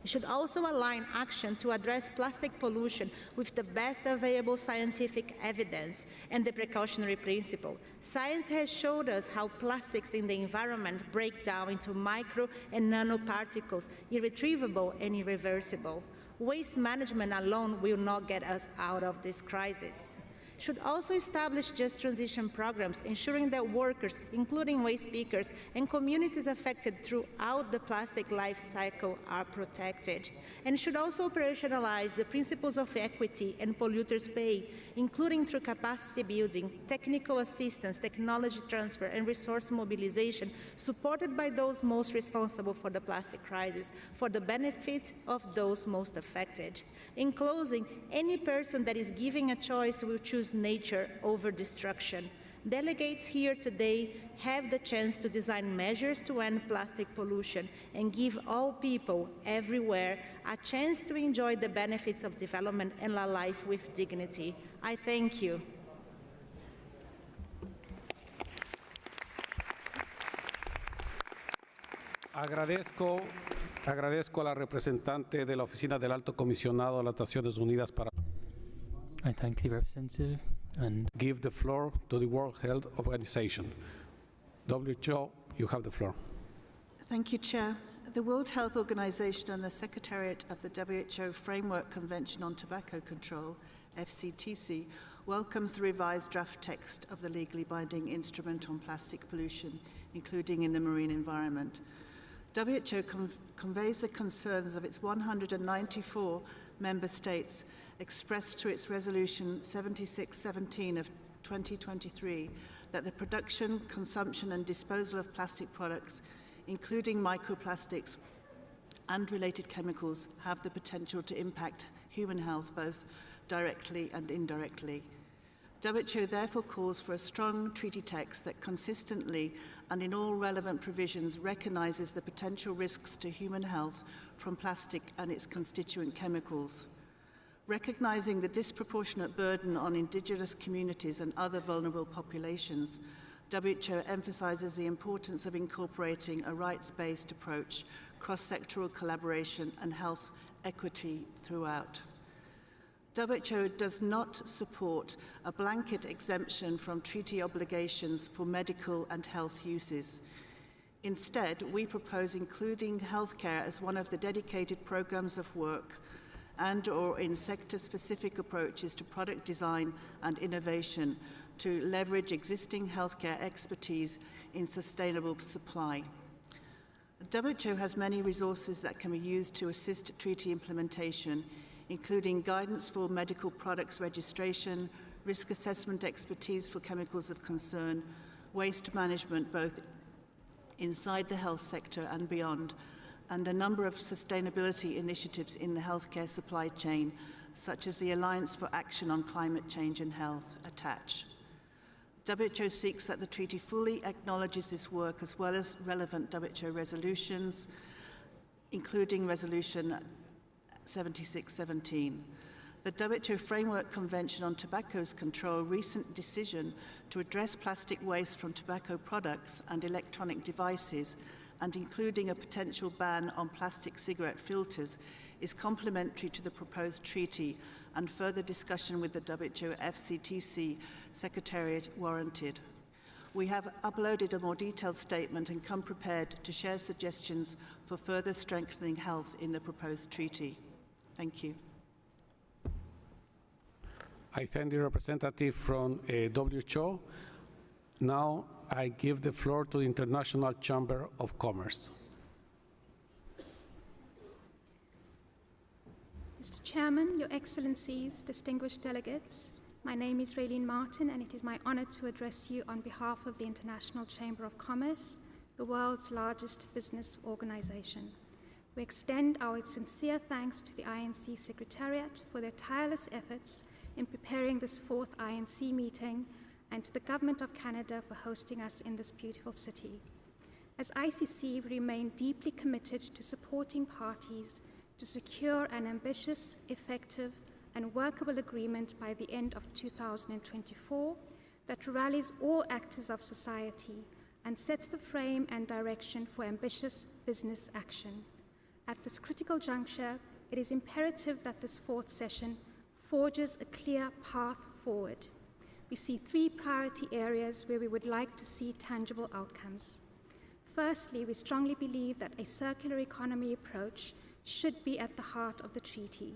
Speaker 19: It should also align action to address plastic pollution with the best available scientific evidence and the precautionary principle. Science has showed us how plastics in the environment break down into micro and nanoparticles, irretrievable and irreversible. Waste management alone will not get us out of this crisis. Should also establish just transition programs, ensuring that workers, including waste speakers, and communities affected throughout the plastic life cycle are protected. And should also operationalize the principles of equity and polluters pay, including through capacity building, technical assistance, technology transfer, and resource mobilization, supported by those most responsible for the plastic crisis, for the benefit of those most affected. In closing, any person that is given a choice will choose nature over destruction. Delegates here today have the chance to design measures to end plastic pollution and give all people everywhere a chance to enjoy the benefits of development and a life with dignity. I thank you.
Speaker 1: Agradezco a la representante de la Oficina del Alto Comisionado de las Naciones Unidas para
Speaker 4: I thank the representative and
Speaker 1: give the floor to the World Health Organization. WHO, you have the floor.
Speaker 20: Thank you, Chair. The World Health Organization and the Secretariat of the WHO Framework Convention on Tobacco Control, FCTC, welcomes the revised draft text of the legally binding instrument on plastic pollution, including in the marine environment. WHO conveys the concerns of its 194 member states expressed to its Resolution 7617 of 2023 that the production, consumption and disposal of plastic products, including microplastics and related chemicals, have the potential to impact human health both directly and indirectly. WHO therefore calls for a strong treaty text that consistently and in all relevant provisions recognises the potential risks to human health from plastic and its constituent chemicals. Recognising the disproportionate burden on Indigenous communities and other vulnerable populations, WHO emphasises the importance of incorporating a rights-based approach, cross-sectoral collaboration and health equity throughout. WHO does not support a blanket exemption from treaty obligations for medical and health uses. Instead, we propose including healthcare as one of the dedicated programs of work and/or in sector-specific approaches to product design and innovation to leverage existing healthcare expertise in sustainable supply. WHO has many resources that can be used to assist treaty implementation, including guidance for medical products registration, risk assessment expertise for chemicals of concern, waste management both inside the health sector and beyond, and a number of sustainability initiatives in the healthcare supply chain, such as the Alliance for Action on Climate Change and Health, ATTACH. WHO seeks that the treaty fully acknowledges this work as well as relevant WHO resolutions, including Resolution 7617. The WHO Framework Convention on Tobacco's Control recent decision to address plastic waste from tobacco products and electronic devices, and including a potential ban on plastic cigarette filters, is complementary to the proposed treaty, and further discussion with the WHO FCTC Secretariat warranted. We have uploaded a more detailed statement and come prepared to share suggestions for further strengthening health in the proposed treaty. Thank you.
Speaker 1: I thank the representative from WHO. Now I give the floor to the International Chamber of Commerce.
Speaker 21: Mr. Chairman, Your Excellencies, distinguished delegates, my name is Raylene Martin, and it is my honor to address you on behalf of the International Chamber of Commerce, the world's largest business organization. We extend our sincere thanks to the INC Secretariat for their tireless efforts in preparing this fourth INC meeting, and to the Government of Canada for hosting us in this beautiful city. As ICC, we remain deeply committed to supporting parties to secure an ambitious, effective, and workable agreement by the end of 2024 that rallies all actors of society and sets the frame and direction for ambitious business action. At this critical juncture, it is imperative that this fourth session forges a clear path forward. We see three priority areas where we would like to see tangible outcomes. Firstly, we strongly believe that a circular economy approach should be at the heart of the treaty.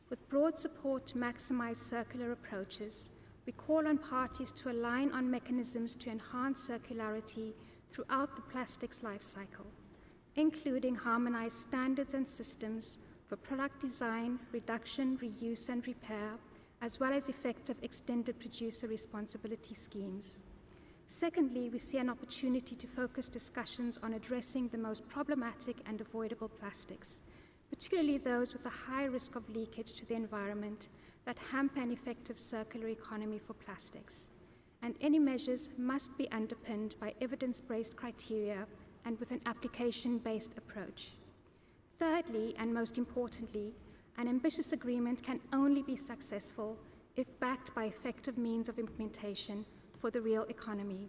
Speaker 21: With broad support to maximize circular approaches, we call on parties to align on mechanisms to enhance circularity throughout the plastics life cycle, including harmonized standards and systems for product design, reduction, reuse, and repair, as well as effective extended producer responsibility schemes. Secondly, we see an opportunity to focus discussions on addressing the most problematic and avoidable plastics, particularly those with a high risk of leakage to the environment that hamper an effective circular economy for plastics. And any measures must be underpinned by evidence-based criteria and with an application-based approach. Thirdly, and most importantly, an ambitious agreement can only be successful if backed by effective means of implementation for the real economy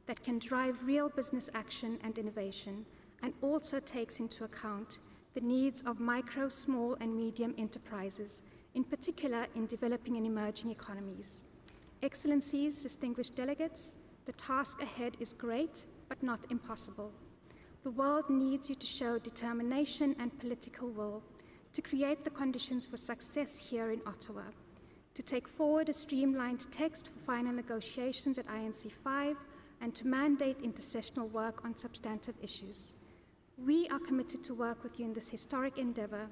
Speaker 21: that can drive real business action and innovation, and also takes into account the needs of micro, small, and medium enterprises, in particular in developing and emerging economies. Excellencies, distinguished delegates, the task ahead is great, but not impossible. The world needs you to show determination and political will to create the conditions for success here in Ottawa, to take forward a streamlined text for final negotiations at INC-4, and to mandate intersessional work on substantive issues. We are committed to work with you in this historic endeavor.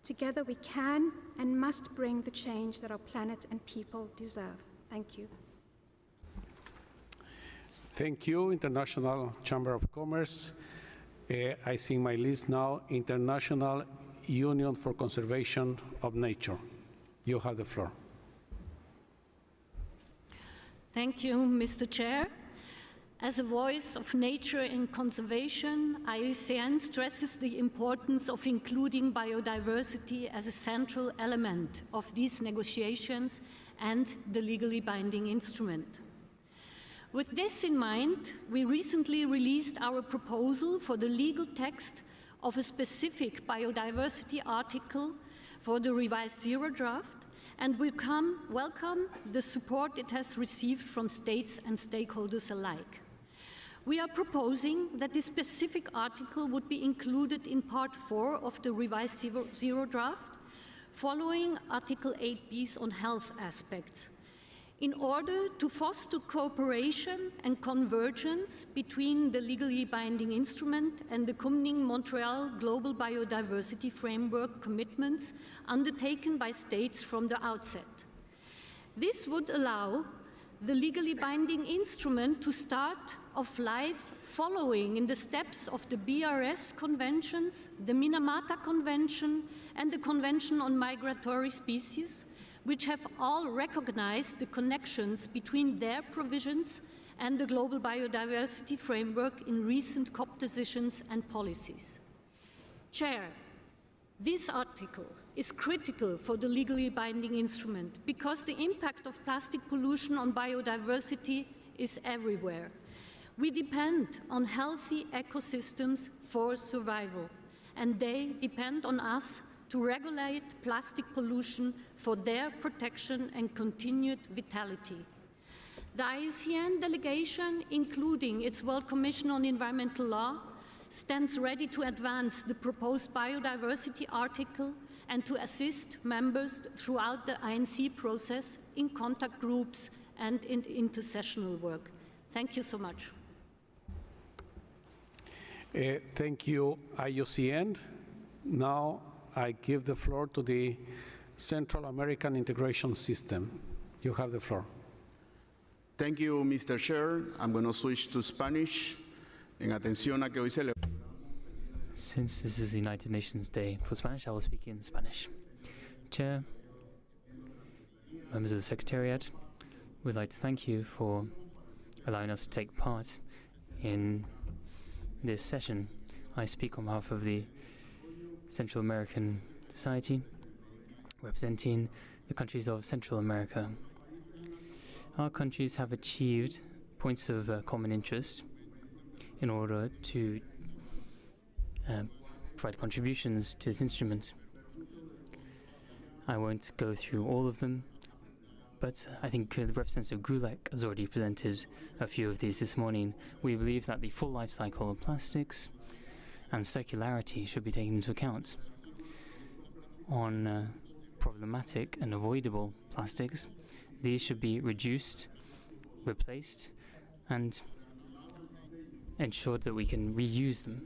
Speaker 21: Together we can and must bring the change that our planet and people deserve. Thank you.
Speaker 1: Thank you, International Chamber of Commerce. I see my list now, International Union for Conservation of Nature. You have the floor.
Speaker 22: Thank you, Mr. Chair.
Speaker 3: As a voice of nature and conservation, IUCN stresses the importance of including biodiversity as a central element of these negotiations and the legally binding instrument. With this in mind, we recently released our proposal for the legal text of a specific biodiversity article for the revised Zero draft, and we welcome the support it has received from states and stakeholders alike. We are proposing that this specific article would be included in Part 4 of the revised Zero draft, following Article 8b's on health aspects, in order to foster cooperation and convergence between the legally binding instrument and the Kunming-Montreal Global Biodiversity Framework commitments undertaken by states from the outset. This would allow the legally binding instrument to start off life following in the steps of the BRS conventions, the Minamata Convention, and the Convention on Migratory Species, which have all recognized the connections between their provisions and the Global Biodiversity Framework in recent COP decisions and policies. Chair, this article is critical for the legally binding instrument because the impact of plastic pollution on biodiversity is everywhere. We depend on healthy ecosystems for survival, and they depend on us to regulate plastic pollution for their protection and continued vitality. The IUCN delegation, including its World Commission on Environmental Law, stands ready to advance the proposed biodiversity article and to assist members throughout the INC process in contact groups and in intersessional work. Thank you so much.
Speaker 1: Thank you, IUCN. Now I give the floor to the Central American Integration System. You have the floor.
Speaker 22: Thank you, Mr. Chair. I'm going to switch to Spanish. En atención a que hoy se le...
Speaker 4: Since this is the United Nations Day for Spanish, I will speak in Spanish. Chair, members of the Secretariat, we'd like to thank you for allowing us to take part in this session. I speak on behalf of the Central American Society, representing the countries of Central America. Our countries have achieved points of common interest in order to provide contributions to this instrument. I won't go through all of them, but I think the Representative Grulek has already presented a few of these this morning. We believe that the full life cycle of plastics and circularity should be taken into account. On problematic and avoidable plastics, these should be reduced, replaced, and ensured that we can reuse them.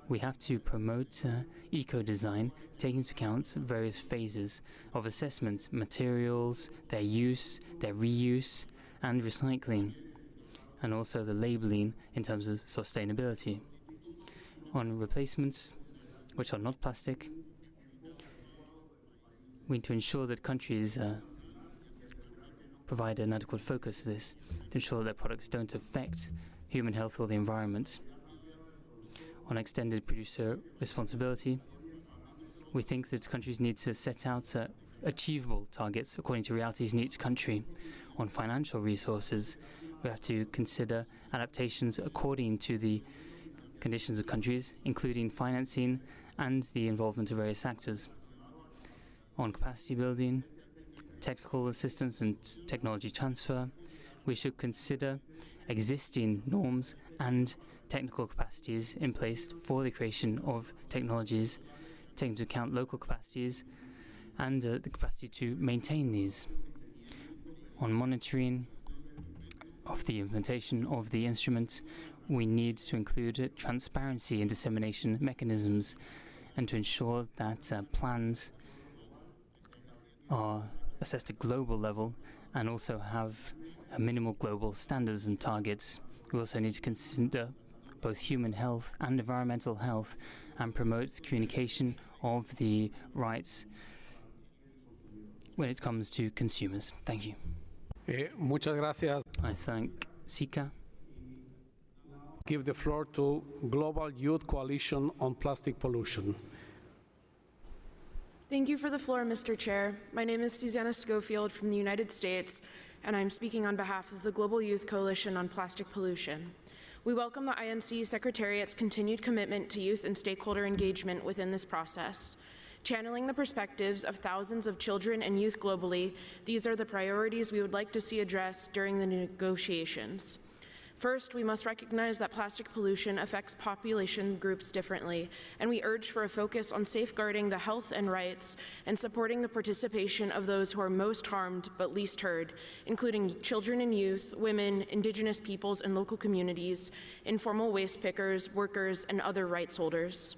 Speaker 4: We have to promote eco-design, taking into account various phases of assessment, materials, their use, their reuse, and recycling, and also the labeling in terms of sustainability. On replacements, which are not plastic, we need to ensure that countries provide an adequate focus to this, to ensure that their products don't affect human health or the environment. On extended producer responsibility, we think that countries need to set out achievable targets according to realities in each country. On financial resources, we have to consider adaptations according to the conditions of countries, including financing and the involvement of various actors. On capacity building, technical assistance and technology transfer, we should consider existing norms and technical capacities in place for the creation of technologies, taking into account local capacities and the capacity to maintain these. On monitoring of the implementation of the instrument, we need to include transparency and dissemination mechanisms and to ensure that plans are assessed at global level and also have minimal global standards and targets. We also need to consider both human health and environmental health and promote communication of the rights when it comes to consumers. Thank you.
Speaker 1: Muchas gracias.
Speaker 4: I thank Sika.
Speaker 1: Give the floor to Global Youth Coalition on Plastic Pollution.
Speaker 5: Thank you for the floor, Mr. Chair. My name is Susanna Schofield from the United States, and I'm speaking on behalf of the Global Youth Coalition on Plastic Pollution. We welcome the INC Secretariat's continued commitment to youth and stakeholder engagement within this process. Channeling the perspectives of thousands of children and youth globally, these are the priorities we would like to see addressed during the negotiations. First, we must recognize that plastic pollution affects population groups differently, and we urge for a focus on safeguarding the health and rights and supporting the participation of those who are most harmed but least heard, including children and youth, women, indigenous peoples and local communities, informal waste pickers, workers, and other rights holders.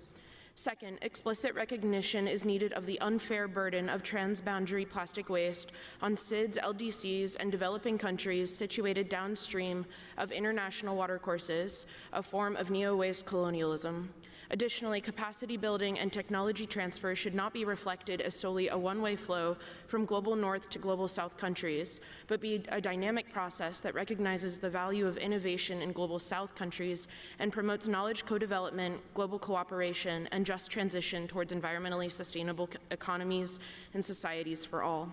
Speaker 5: Second, explicit recognition is needed of the unfair burden of transboundary plastic waste on SIDS, LDCs, and developing countries situated downstream of international watercourses, a form of neo-waste colonialism. Additionally, capacity building and technology transfer should not be reflected as solely a one-way flow from global north to global south countries, but be a dynamic process that recognizes the value of innovation in global south countries and promotes knowledge co-development, global cooperation, and just transition towards environmentally sustainable economies and societies for all.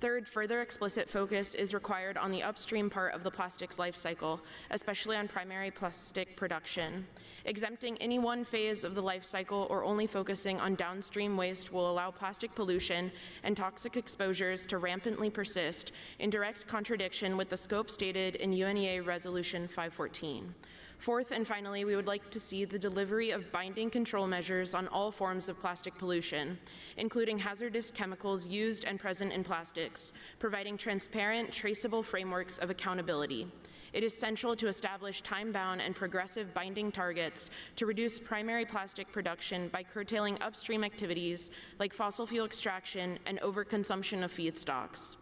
Speaker 5: Third, further explicit focus is required on the upstream part of the plastics life cycle, especially on primary plastic production. Exempting any one phase of the life cycle or only focusing on downstream waste will allow plastic pollution and toxic exposures to rampantly persist, in direct contradiction with the scope stated in UNEA Resolution 514. Fourth and finally, we would like to see the delivery of binding control measures on all forms of plastic pollution, including hazardous chemicals used and present in plastics, providing transparent, traceable frameworks of accountability. It is central to establish time-bound and progressive binding targets to reduce primary plastic production by curtailing upstream activities like fossil fuel extraction and overconsumption of feedstocks.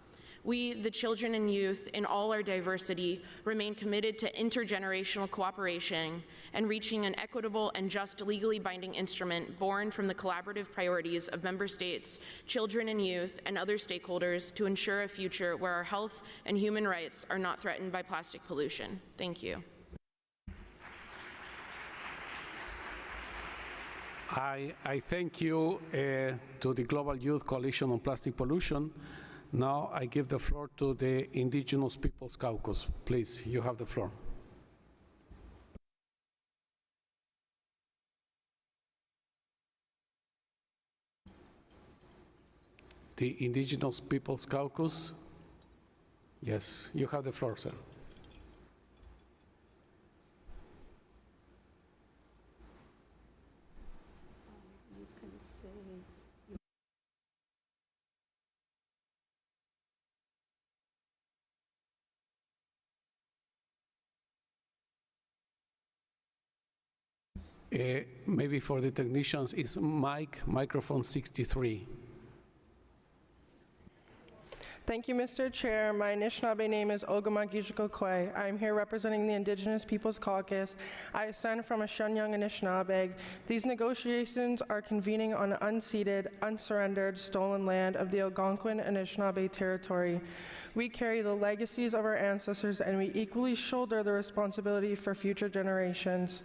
Speaker 5: We, the children and youth, in all our diversity, remain committed to intergenerational cooperation and reaching an equitable and just legally binding instrument born from the collaborative priorities of member states, children and youth, and other stakeholders to ensure a future where our health and human rights are not threatened by plastic pollution. Thank you.
Speaker 1: I thank you to the Global Youth Coalition on Plastic Pollution. Now I give the floor to the Indigenous Peoples Caucus. Please, you have the floor. The Indigenous Peoples Caucus. Yes, you have the floor, sir.
Speaker 6: You can say.
Speaker 1: Maybe for the technicians, it's microphone 63.
Speaker 23: Thank you, Mr. Chair. My Anishinaabe name is Ogama-Gijiko-Kwe. I am here representing the Indigenous Peoples Caucus. I ascend from a Shunyang Anishinaabe. These negotiations are convening on unceded, unsurrendered, stolen land of the Algonquin Anishinaabe territory. We carry the legacies of our ancestors, and we equally shoulder the responsibility for future generations.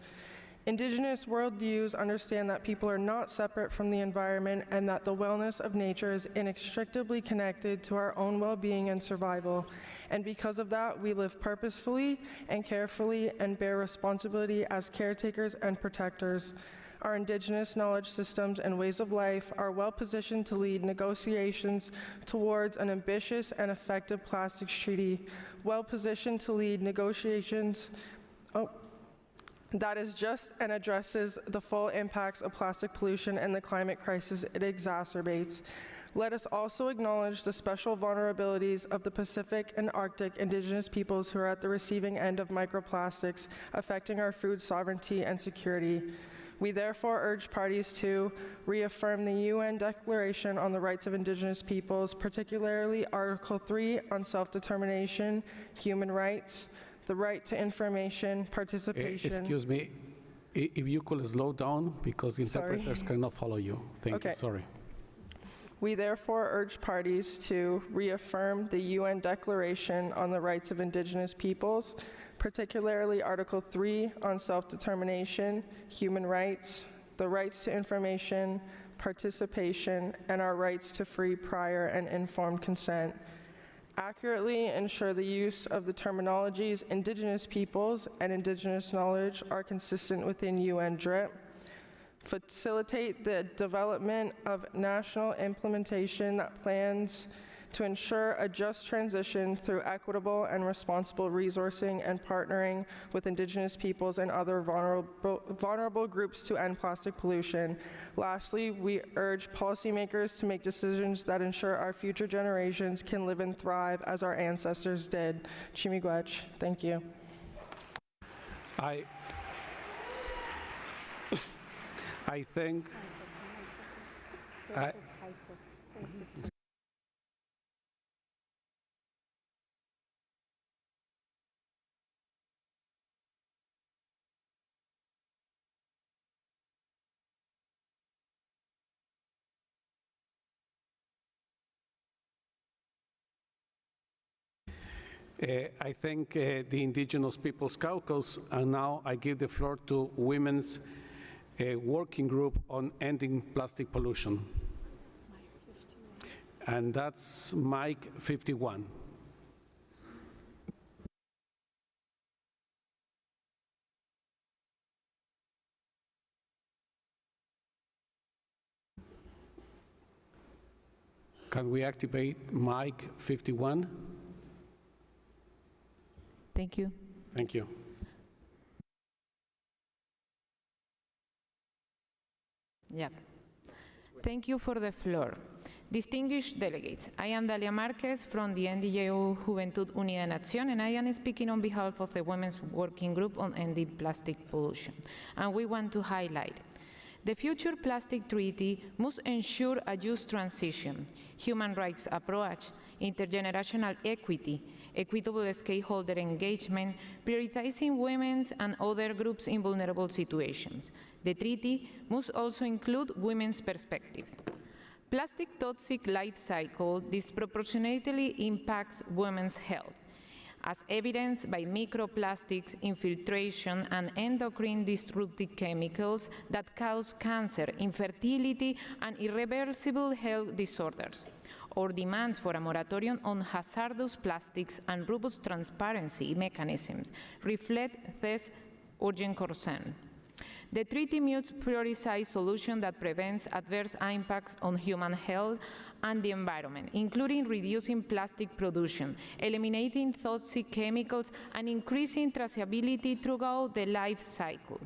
Speaker 23: Indigenous worldviews understand that people are not separate from the environment and that the wellness of nature is inextricably connected to our own well-being and survival. And because of that, we live purposefully and carefully and bear responsibility as caretakers and protectors. Our Indigenous knowledge systems and ways of life are well positioned to lead negotiations towards an ambitious and effective plastics treaty, well positioned to lead negotiations that is just and addresses the full impacts of plastic pollution and the climate crisis it exacerbates. Let us also acknowledge the special vulnerabilities of the Pacific and Arctic Indigenous peoples who are at the receiving end of microplastics affecting our food sovereignty and security. We therefore urge parties to reaffirm the UN Declaration on the Rights of Indigenous Peoples, particularly Article 3 on self-determination, human rights, the right to information, participation.
Speaker 1: Excuse me, if you could slow down because interpreters cannot follow you. Thank you, sorry.
Speaker 23: We therefore urge parties to reaffirm the UN Declaration on the Rights of Indigenous Peoples, particularly Article 3 on self-determination, human rights, the rights to information, participation, and our rights to free, prior, and informed consent. Accurately ensure the use of the terminologies Indigenous peoples and Indigenous knowledge are consistent within UN DRIP. Facilitate the development of national implementation that plans to ensure a just transition through equitable and responsible resourcing and partnering with Indigenous peoples and other vulnerable groups to end plastic pollution. Lastly, we urge policymakers to make decisions that ensure our future generations can live and thrive as our ancestors did. Chimigwech, thank you.
Speaker 1: I think the Indigenous Peoples Caucus, and now I give the floor to Women's Working Group on Ending Plastic Pollution. And that's Mike 51. Can we activate Mike 51?
Speaker 7: Thank you.
Speaker 1: Thank you.
Speaker 7: Yeah. Thank you for the floor. Distinguished delegates, I am Dalia Marquez from the NDJU Juventud Unida Nación, and I am speaking on behalf of the Women's Working Group on Ending Plastic Pollution. And we want to highlight the future plastic treaty must ensure a just transition, human rights approach, intergenerational equity, equitable stakeholder engagement, prioritizing women's and other groups in vulnerable situations. The treaty must also include women's perspectives. Plastic toxic life cycle disproportionately impacts women's health, as evidenced by microplastics, infiltration, and endocrine disruptive chemicals that cause cancer, infertility, and irreversible health disorders. Our demands for a moratorium on hazardous plastics and robust transparency mechanisms reflect this urgent concern. The treaty must prioritize solutions that prevent adverse impacts on human health and the environment, including reducing plastic production, eliminating toxic chemicals, and increasing traceability throughout the life cycle.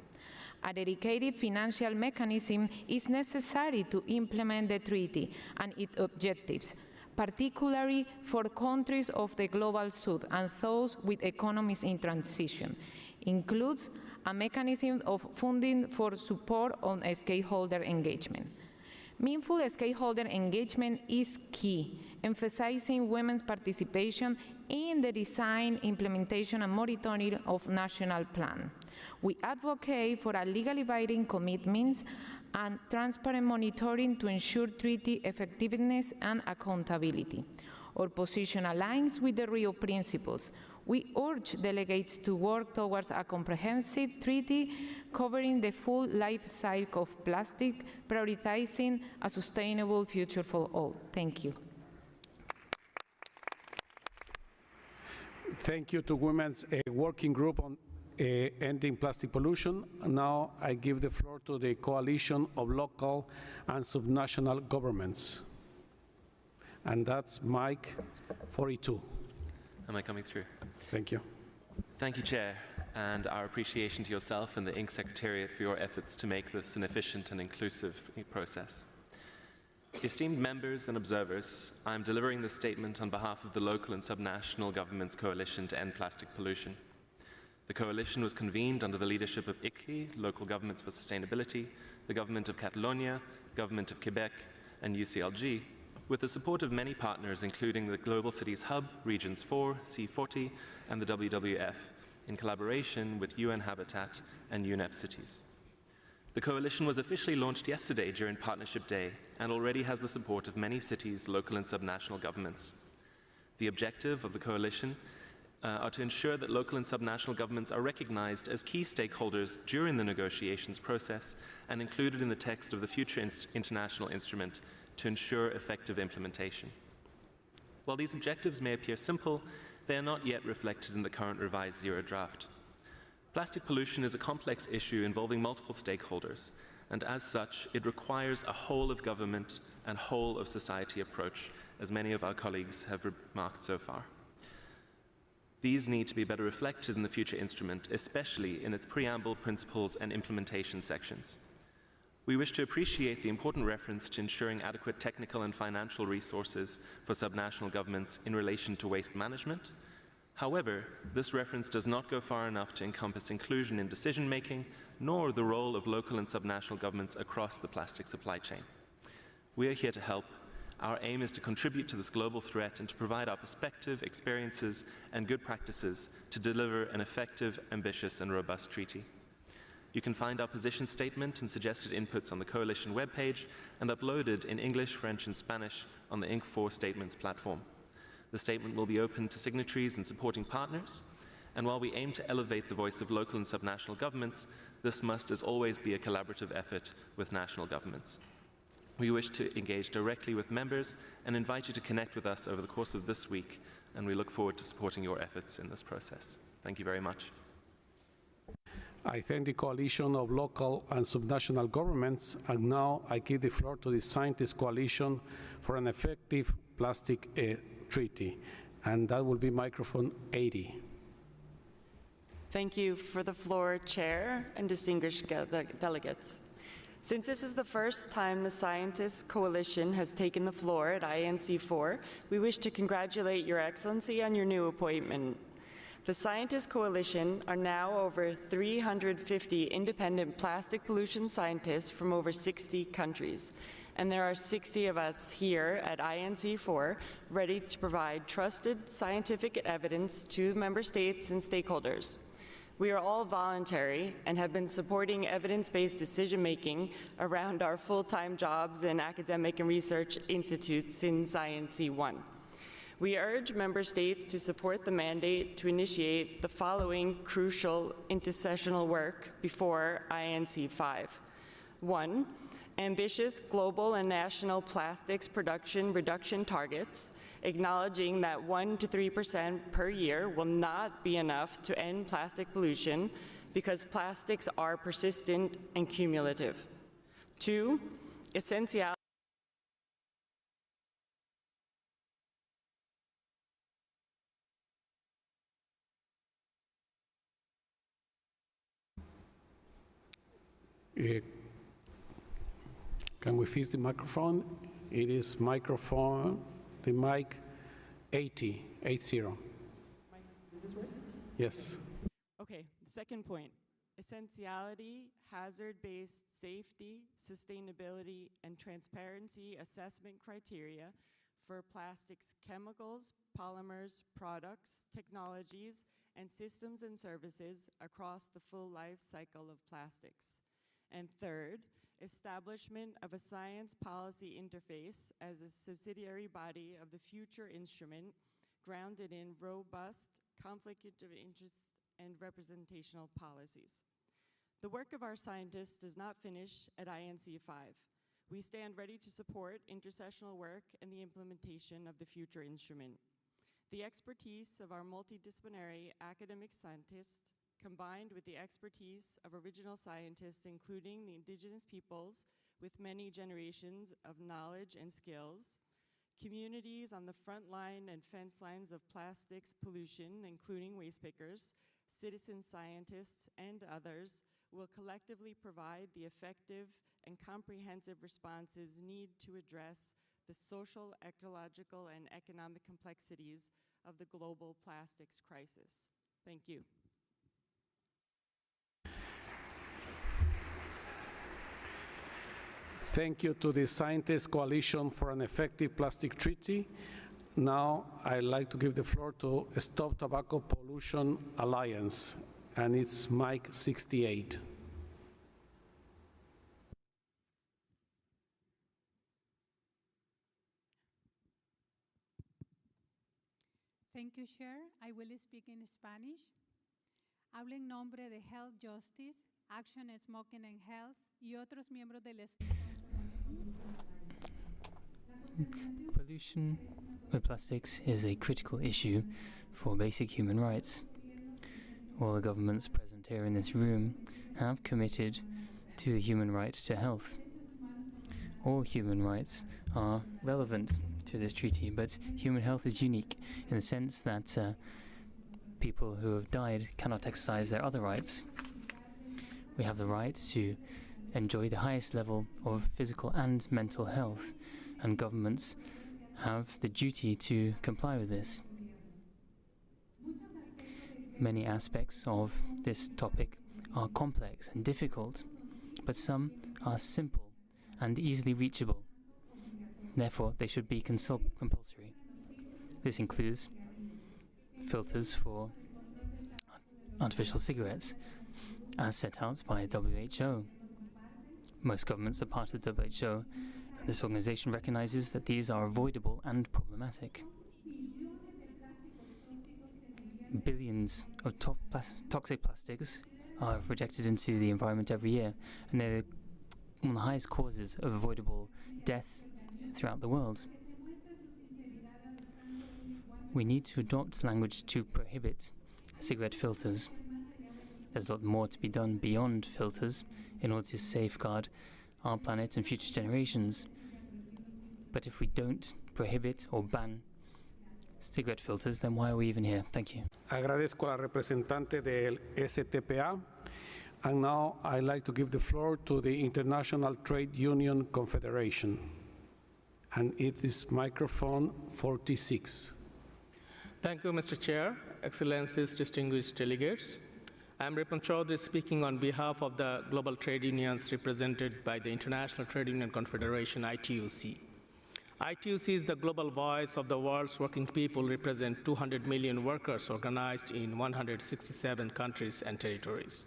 Speaker 7: A dedicated financial mechanism is necessary to implement the treaty and its objectives, particularly for countries of the global south and those with economies in transition. Includes a mechanism of funding for support on stakeholder engagement. Meaningful stakeholder engagement is key, emphasizing women's participation in the design, implementation, and monitoring of national plan. We advocate for a legally binding commitments and transparent monitoring to ensure treaty effectiveness and accountability. Our position aligns with the Rio principles. We urge delegates to work towards a comprehensive treaty covering the full life cycle of plastic, prioritizing a sustainable future for all. Thank you.
Speaker 1: Thank you to Women's Working Group on Ending Plastic Pollution. Now I give the floor to the Coalition of Local and Subnational Governments. And that's Mike 42.
Speaker 8: Am I coming through?
Speaker 1: Thank you.
Speaker 8: Thank you, Chair, and our appreciation to yourself and the INC Secretariat for your efforts to make this an efficient and inclusive process. Esteemed members and observers, I am delivering this statement on behalf of the Local and Subnational Governments Coalition to End Plastic Pollution. The coalition was convened under the leadership of ICLI, Local Governments for Sustainability, the Government of Catalonia, Government of Quebec, and UCLG, with the support of many partners, including the Global Cities Hub, Regions 4, C40, and the WWF, in collaboration with UN Habitat and UNEP cities. The coalition was officially launched yesterday during Partnership Day and already has the support of many cities, local and subnational governments. The objective of the coalition are to ensure that local and subnational governments are recognized as key stakeholders during the negotiations process and included in the text of the future international instrument to ensure effective implementation. While these objectives may appear simple, they are not yet reflected in the current revised Zero draft. Plastic pollution is a complex issue involving multiple stakeholders, and as such, it requires a whole of government and whole of society approach, as many of our colleagues have remarked so far. These need to be better reflected in the future instrument, especially in its preamble, principles, and implementation sections. We wish to appreciate the important reference to ensuring adequate technical and financial resources for subnational governments in relation to waste management. However, this reference does not go far enough to encompass inclusion in decision-making, nor the role of local and subnational governments across the plastic supply chain. We are here to help. Our aim is to contribute to this global threat and to provide our perspective, experiences, and good practices to deliver an effective, ambitious, and robust treaty. You can find our position statement and suggested inputs on the Coalition webpage and uploaded in English, French, and Spanish on the INC-4 Statements platform. The statement will be open to signatories and supporting partners, and while we aim to elevate the voice of local and subnational governments, this must, as always, be a collaborative effort with national governments. We wish to engage directly with members and invite you to connect with us over the course of this week, and we look forward to supporting your efforts in this process. Thank you very much.
Speaker 1: I thank the coalition of local and subnational governments, and now I give the floor to the Scientist Coalition for an Effective Plastic Treaty, and that will be microphone 80.
Speaker 9: Thank you for the floor, Chair and distinguished delegates. Since this is the first time the Scientist Coalition has taken the floor at INC-4, we wish to congratulate Your Excellency on your new appointment. The Scientist Coalition are now over 350 independent plastic pollution scientists from over 60 countries, and there are 60 of us here at INC-4 ready to provide trusted scientific evidence to member states and stakeholders. We are all voluntary and have been supporting evidence-based decision-making around our full-time jobs in academic and research institutes since INC-1. We urge member states to support the mandate to initiate the following crucial intersessional work before INC-5. 1, ambitious global and national plastics production reduction targets, acknowledging that 1% to 3% per year will not be enough to end plastic pollution because plastics are persistent and cumulative. 2, essential.
Speaker 1: Can we fix the microphone? It is microphone, the mic 80, 80.
Speaker 9: Does this work?
Speaker 1: Yes.
Speaker 9: Okay, the second point, essentiality, hazard-based safety, sustainability, and transparency assessment criteria for plastics chemicals, polymers, products, technologies, and systems and services across the full life cycle of plastics. And third, establishment of a science policy interface as a subsidiary body of the future instrument grounded in robust conflict of interest and representational policies. The work of our scientists does not finish at INC-5. We stand ready to support intersessional work and the implementation of the future instrument. The expertise of our multidisciplinary academic scientists, combined with the expertise of original scientists, including the indigenous peoples with many generations of knowledge and skills, communities on the front line and fence lines of plastics pollution, including waste pickers, citizen scientists, and others, will collectively provide the effective and comprehensive responses needed to address the social, ecological, and economic complexities of the global plastics crisis. Thank you.
Speaker 1: Thank you to the Scientist Coalition for an Effective Plastic Treaty. Now I'd like to give the floor to Stop Tobacco Pollution Alliance, and it's mic 68.
Speaker 10: Thank you, Chair. I will speak in Spanish. Hablo en nombre de Health Justice, Action Smoking and Health y otros miembros del
Speaker 4: Pollution with plastics is a critical issue for basic human rights. All the governments present here in this room have committed to a human right to health. All human rights are relevant to this treaty, but human health is unique in the sense that people who have died cannot exercise their other rights. We have the right to enjoy the highest level of physical and mental health, and governments have the duty to comply with this. Many aspects of this topic are complex and difficult, but some are simple and easily reachable. Therefore, they should be compulsory. This includes filters for artificial cigarettes, as set out by WHO. Most governments are part of the WHO. This organization recognizes that these are avoidable and problematic. Billions of toxic plastics are rejected into the environment every year, and they're one of the highest causes of avoidable death throughout the world. We need to adopt language to prohibit cigarette filters. There's a lot more to be done beyond filters in order to safeguard our planet and future generations. But if we don't prohibit or ban cigarette filters, then why are we even here? Thank you.
Speaker 1: Agradezco a la representante del STPA. And now I'd like to give the floor to the International Trade Union Confederation. And it is microphone 46.
Speaker 11: Thank you, Mr. Chair, Excellencies, distinguished delegates. I'm Ripon Chaudhary speaking on behalf of the global trade unions represented by the International Trade Union Confederation, ITUC. ITUC is the global voice of the world's working people, represent 200 million workers organized in 167 countries and territories.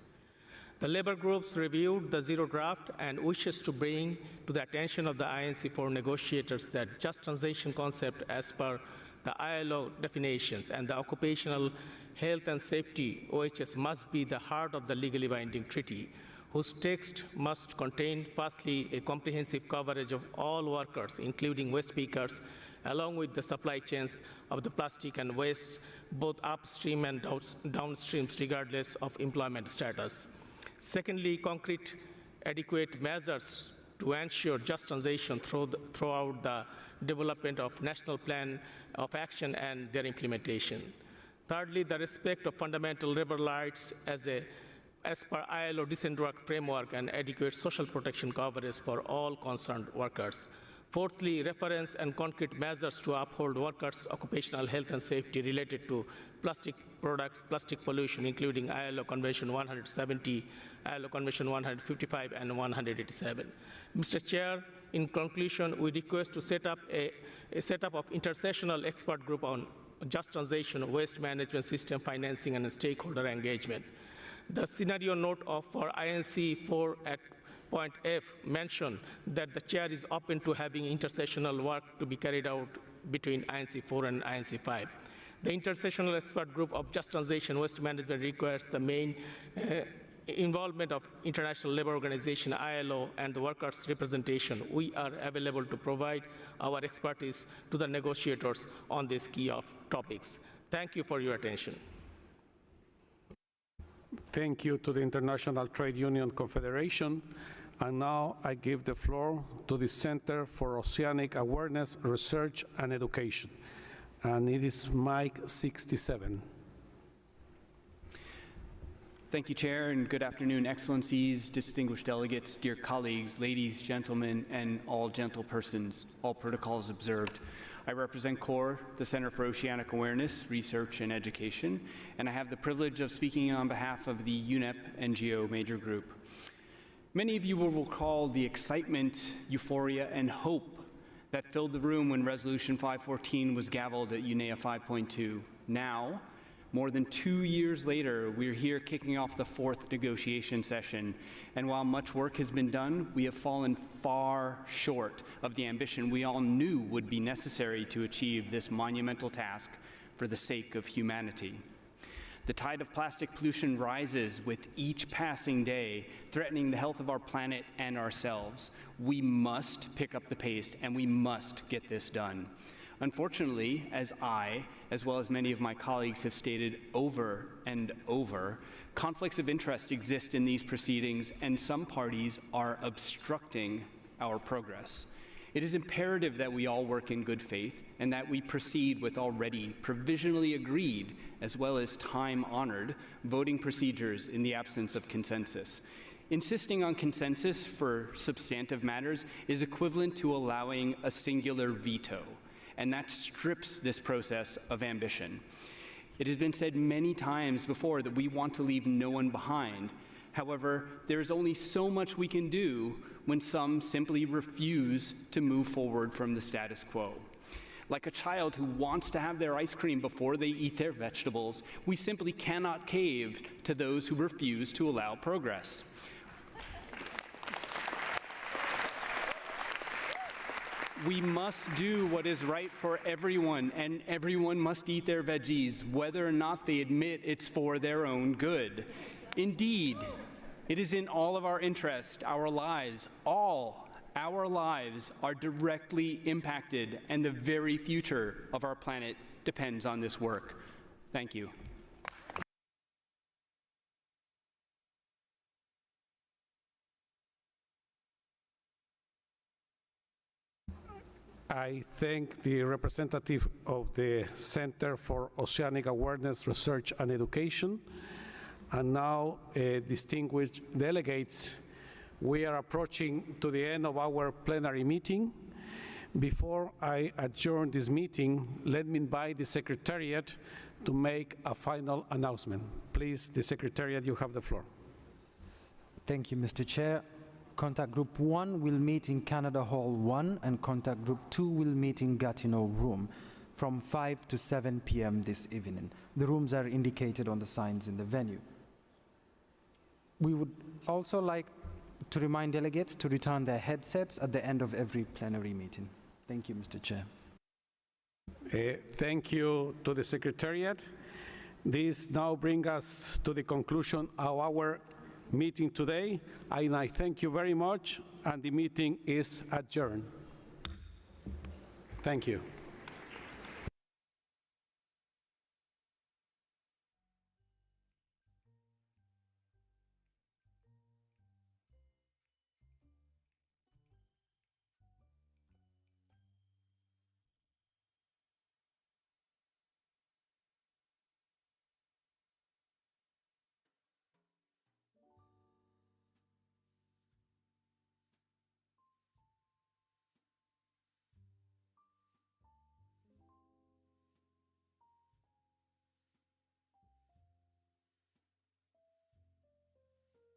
Speaker 11: The labor groups reviewed the zero draft and wishes to bring to the attention of the INC-4 negotiators that just transition concept as per the ILO definitions and the occupational health and safety OHS must be the heart of the legally binding treaty, whose text must contain, firstly, a comprehensive coverage of all workers, including waste pickers, along with the supply chains of the plastic and wastes, both upstream and downstream, regardless of employment status. Secondly, concrete, adequate measures to ensure just transition throughout the development of national plan of action and their implementation. Thirdly, the respect of fundamental labor rights as per ILO decent work framework and adequate social protection coverage for all concerned workers. Fourthly, reference and concrete measures to uphold workers' occupational health and safety related to plastic products, plastic pollution, including ILO Convention 170, ILO Convention 155, and 187. Mr. Chair, in conclusion, we request to set up a setup of intersessional expert group on just transition, waste management system financing, and stakeholder engagement. The scenario note for INC-4 at point F mentioned that the chair is open to having intersessional work to be carried out between INC-4 and INC-5. The intersessional expert group of just transition waste management requires the main involvement of International Labour Organization, ILO, and the workers' representation. We are available to provide our expertise to the negotiators on this key of topics. Thank you for your attention.
Speaker 1: Thank you to the International Trade Union Confederation. And now I give the floor to the Center for Oceanic Awareness, Research and Education. And it is mic 67.
Speaker 12: Thank you, Chair, and good afternoon, Excellencies, distinguished delegates, dear colleagues, ladies, gentlemen, and all gentle persons, all protocols observed. I represent CORE, the Center for Oceanic Awareness, Research and Education, and I have the privilege of speaking on behalf of the UNEP NGO major group. Many of you will recall the excitement, euphoria, and hope that filled the room when Resolution 514 was gavelled at UNEA 5.2. Now, more than 2 years later, we're here kicking off the fourth negotiation session. And while much work has been done, we have fallen far short of the ambition we all knew would be necessary to achieve this monumental task for the sake of humanity. The tide of plastic pollution rises with each passing day, threatening the health of our planet and ourselves. We must pick up the pace, and we must get this done. Unfortunately, as well as many of my colleagues have stated over and over, conflicts of interest exist in these proceedings, and some parties are obstructing our progress. It is imperative that we all work in good faith and that we proceed with already provisionally agreed, as well as time-honored, voting procedures in the absence of consensus. Insisting on consensus for substantive matters is equivalent to allowing a singular veto, and that strips this process of ambition. It has been said many times before that we want to leave no one behind. However, there is only so much we can do when some simply refuse to move forward from the status quo. Like a child who wants to have their ice cream before they eat their vegetables, we simply cannot cave to those who refuse to allow progress. We must do what is right for everyone, and everyone must eat their veggies, whether or not they admit it's for their own good. Indeed, it is in all of our interest. Our lives, all our lives, are directly impacted, and the very future of our planet depends on this work. Thank you.
Speaker 1: I thank the representative of the Center for Oceanic Awareness, Research and Education. And now, distinguished delegates, we are approaching to the end of our plenary meeting. Before I adjourn this meeting, let me invite the Secretariat to make a final announcement. Please, the Secretariat, you have the floor.
Speaker 15: Thank you, Mr. Chair. Contact Group 1 will meet in Canada Hall 1, and Contact Group 2 will meet in Gatineau Room from 5 to 7 p.m. this evening. The rooms are indicated on the signs in the venue. We would also like to remind delegates to return their headsets at the end of every plenary meeting. Thank you, Mr. Chair.
Speaker 1: Thank you to the Secretariat. This now brings us to the conclusion of our meeting today, and I thank you very much, and the meeting is adjourned. Thank you.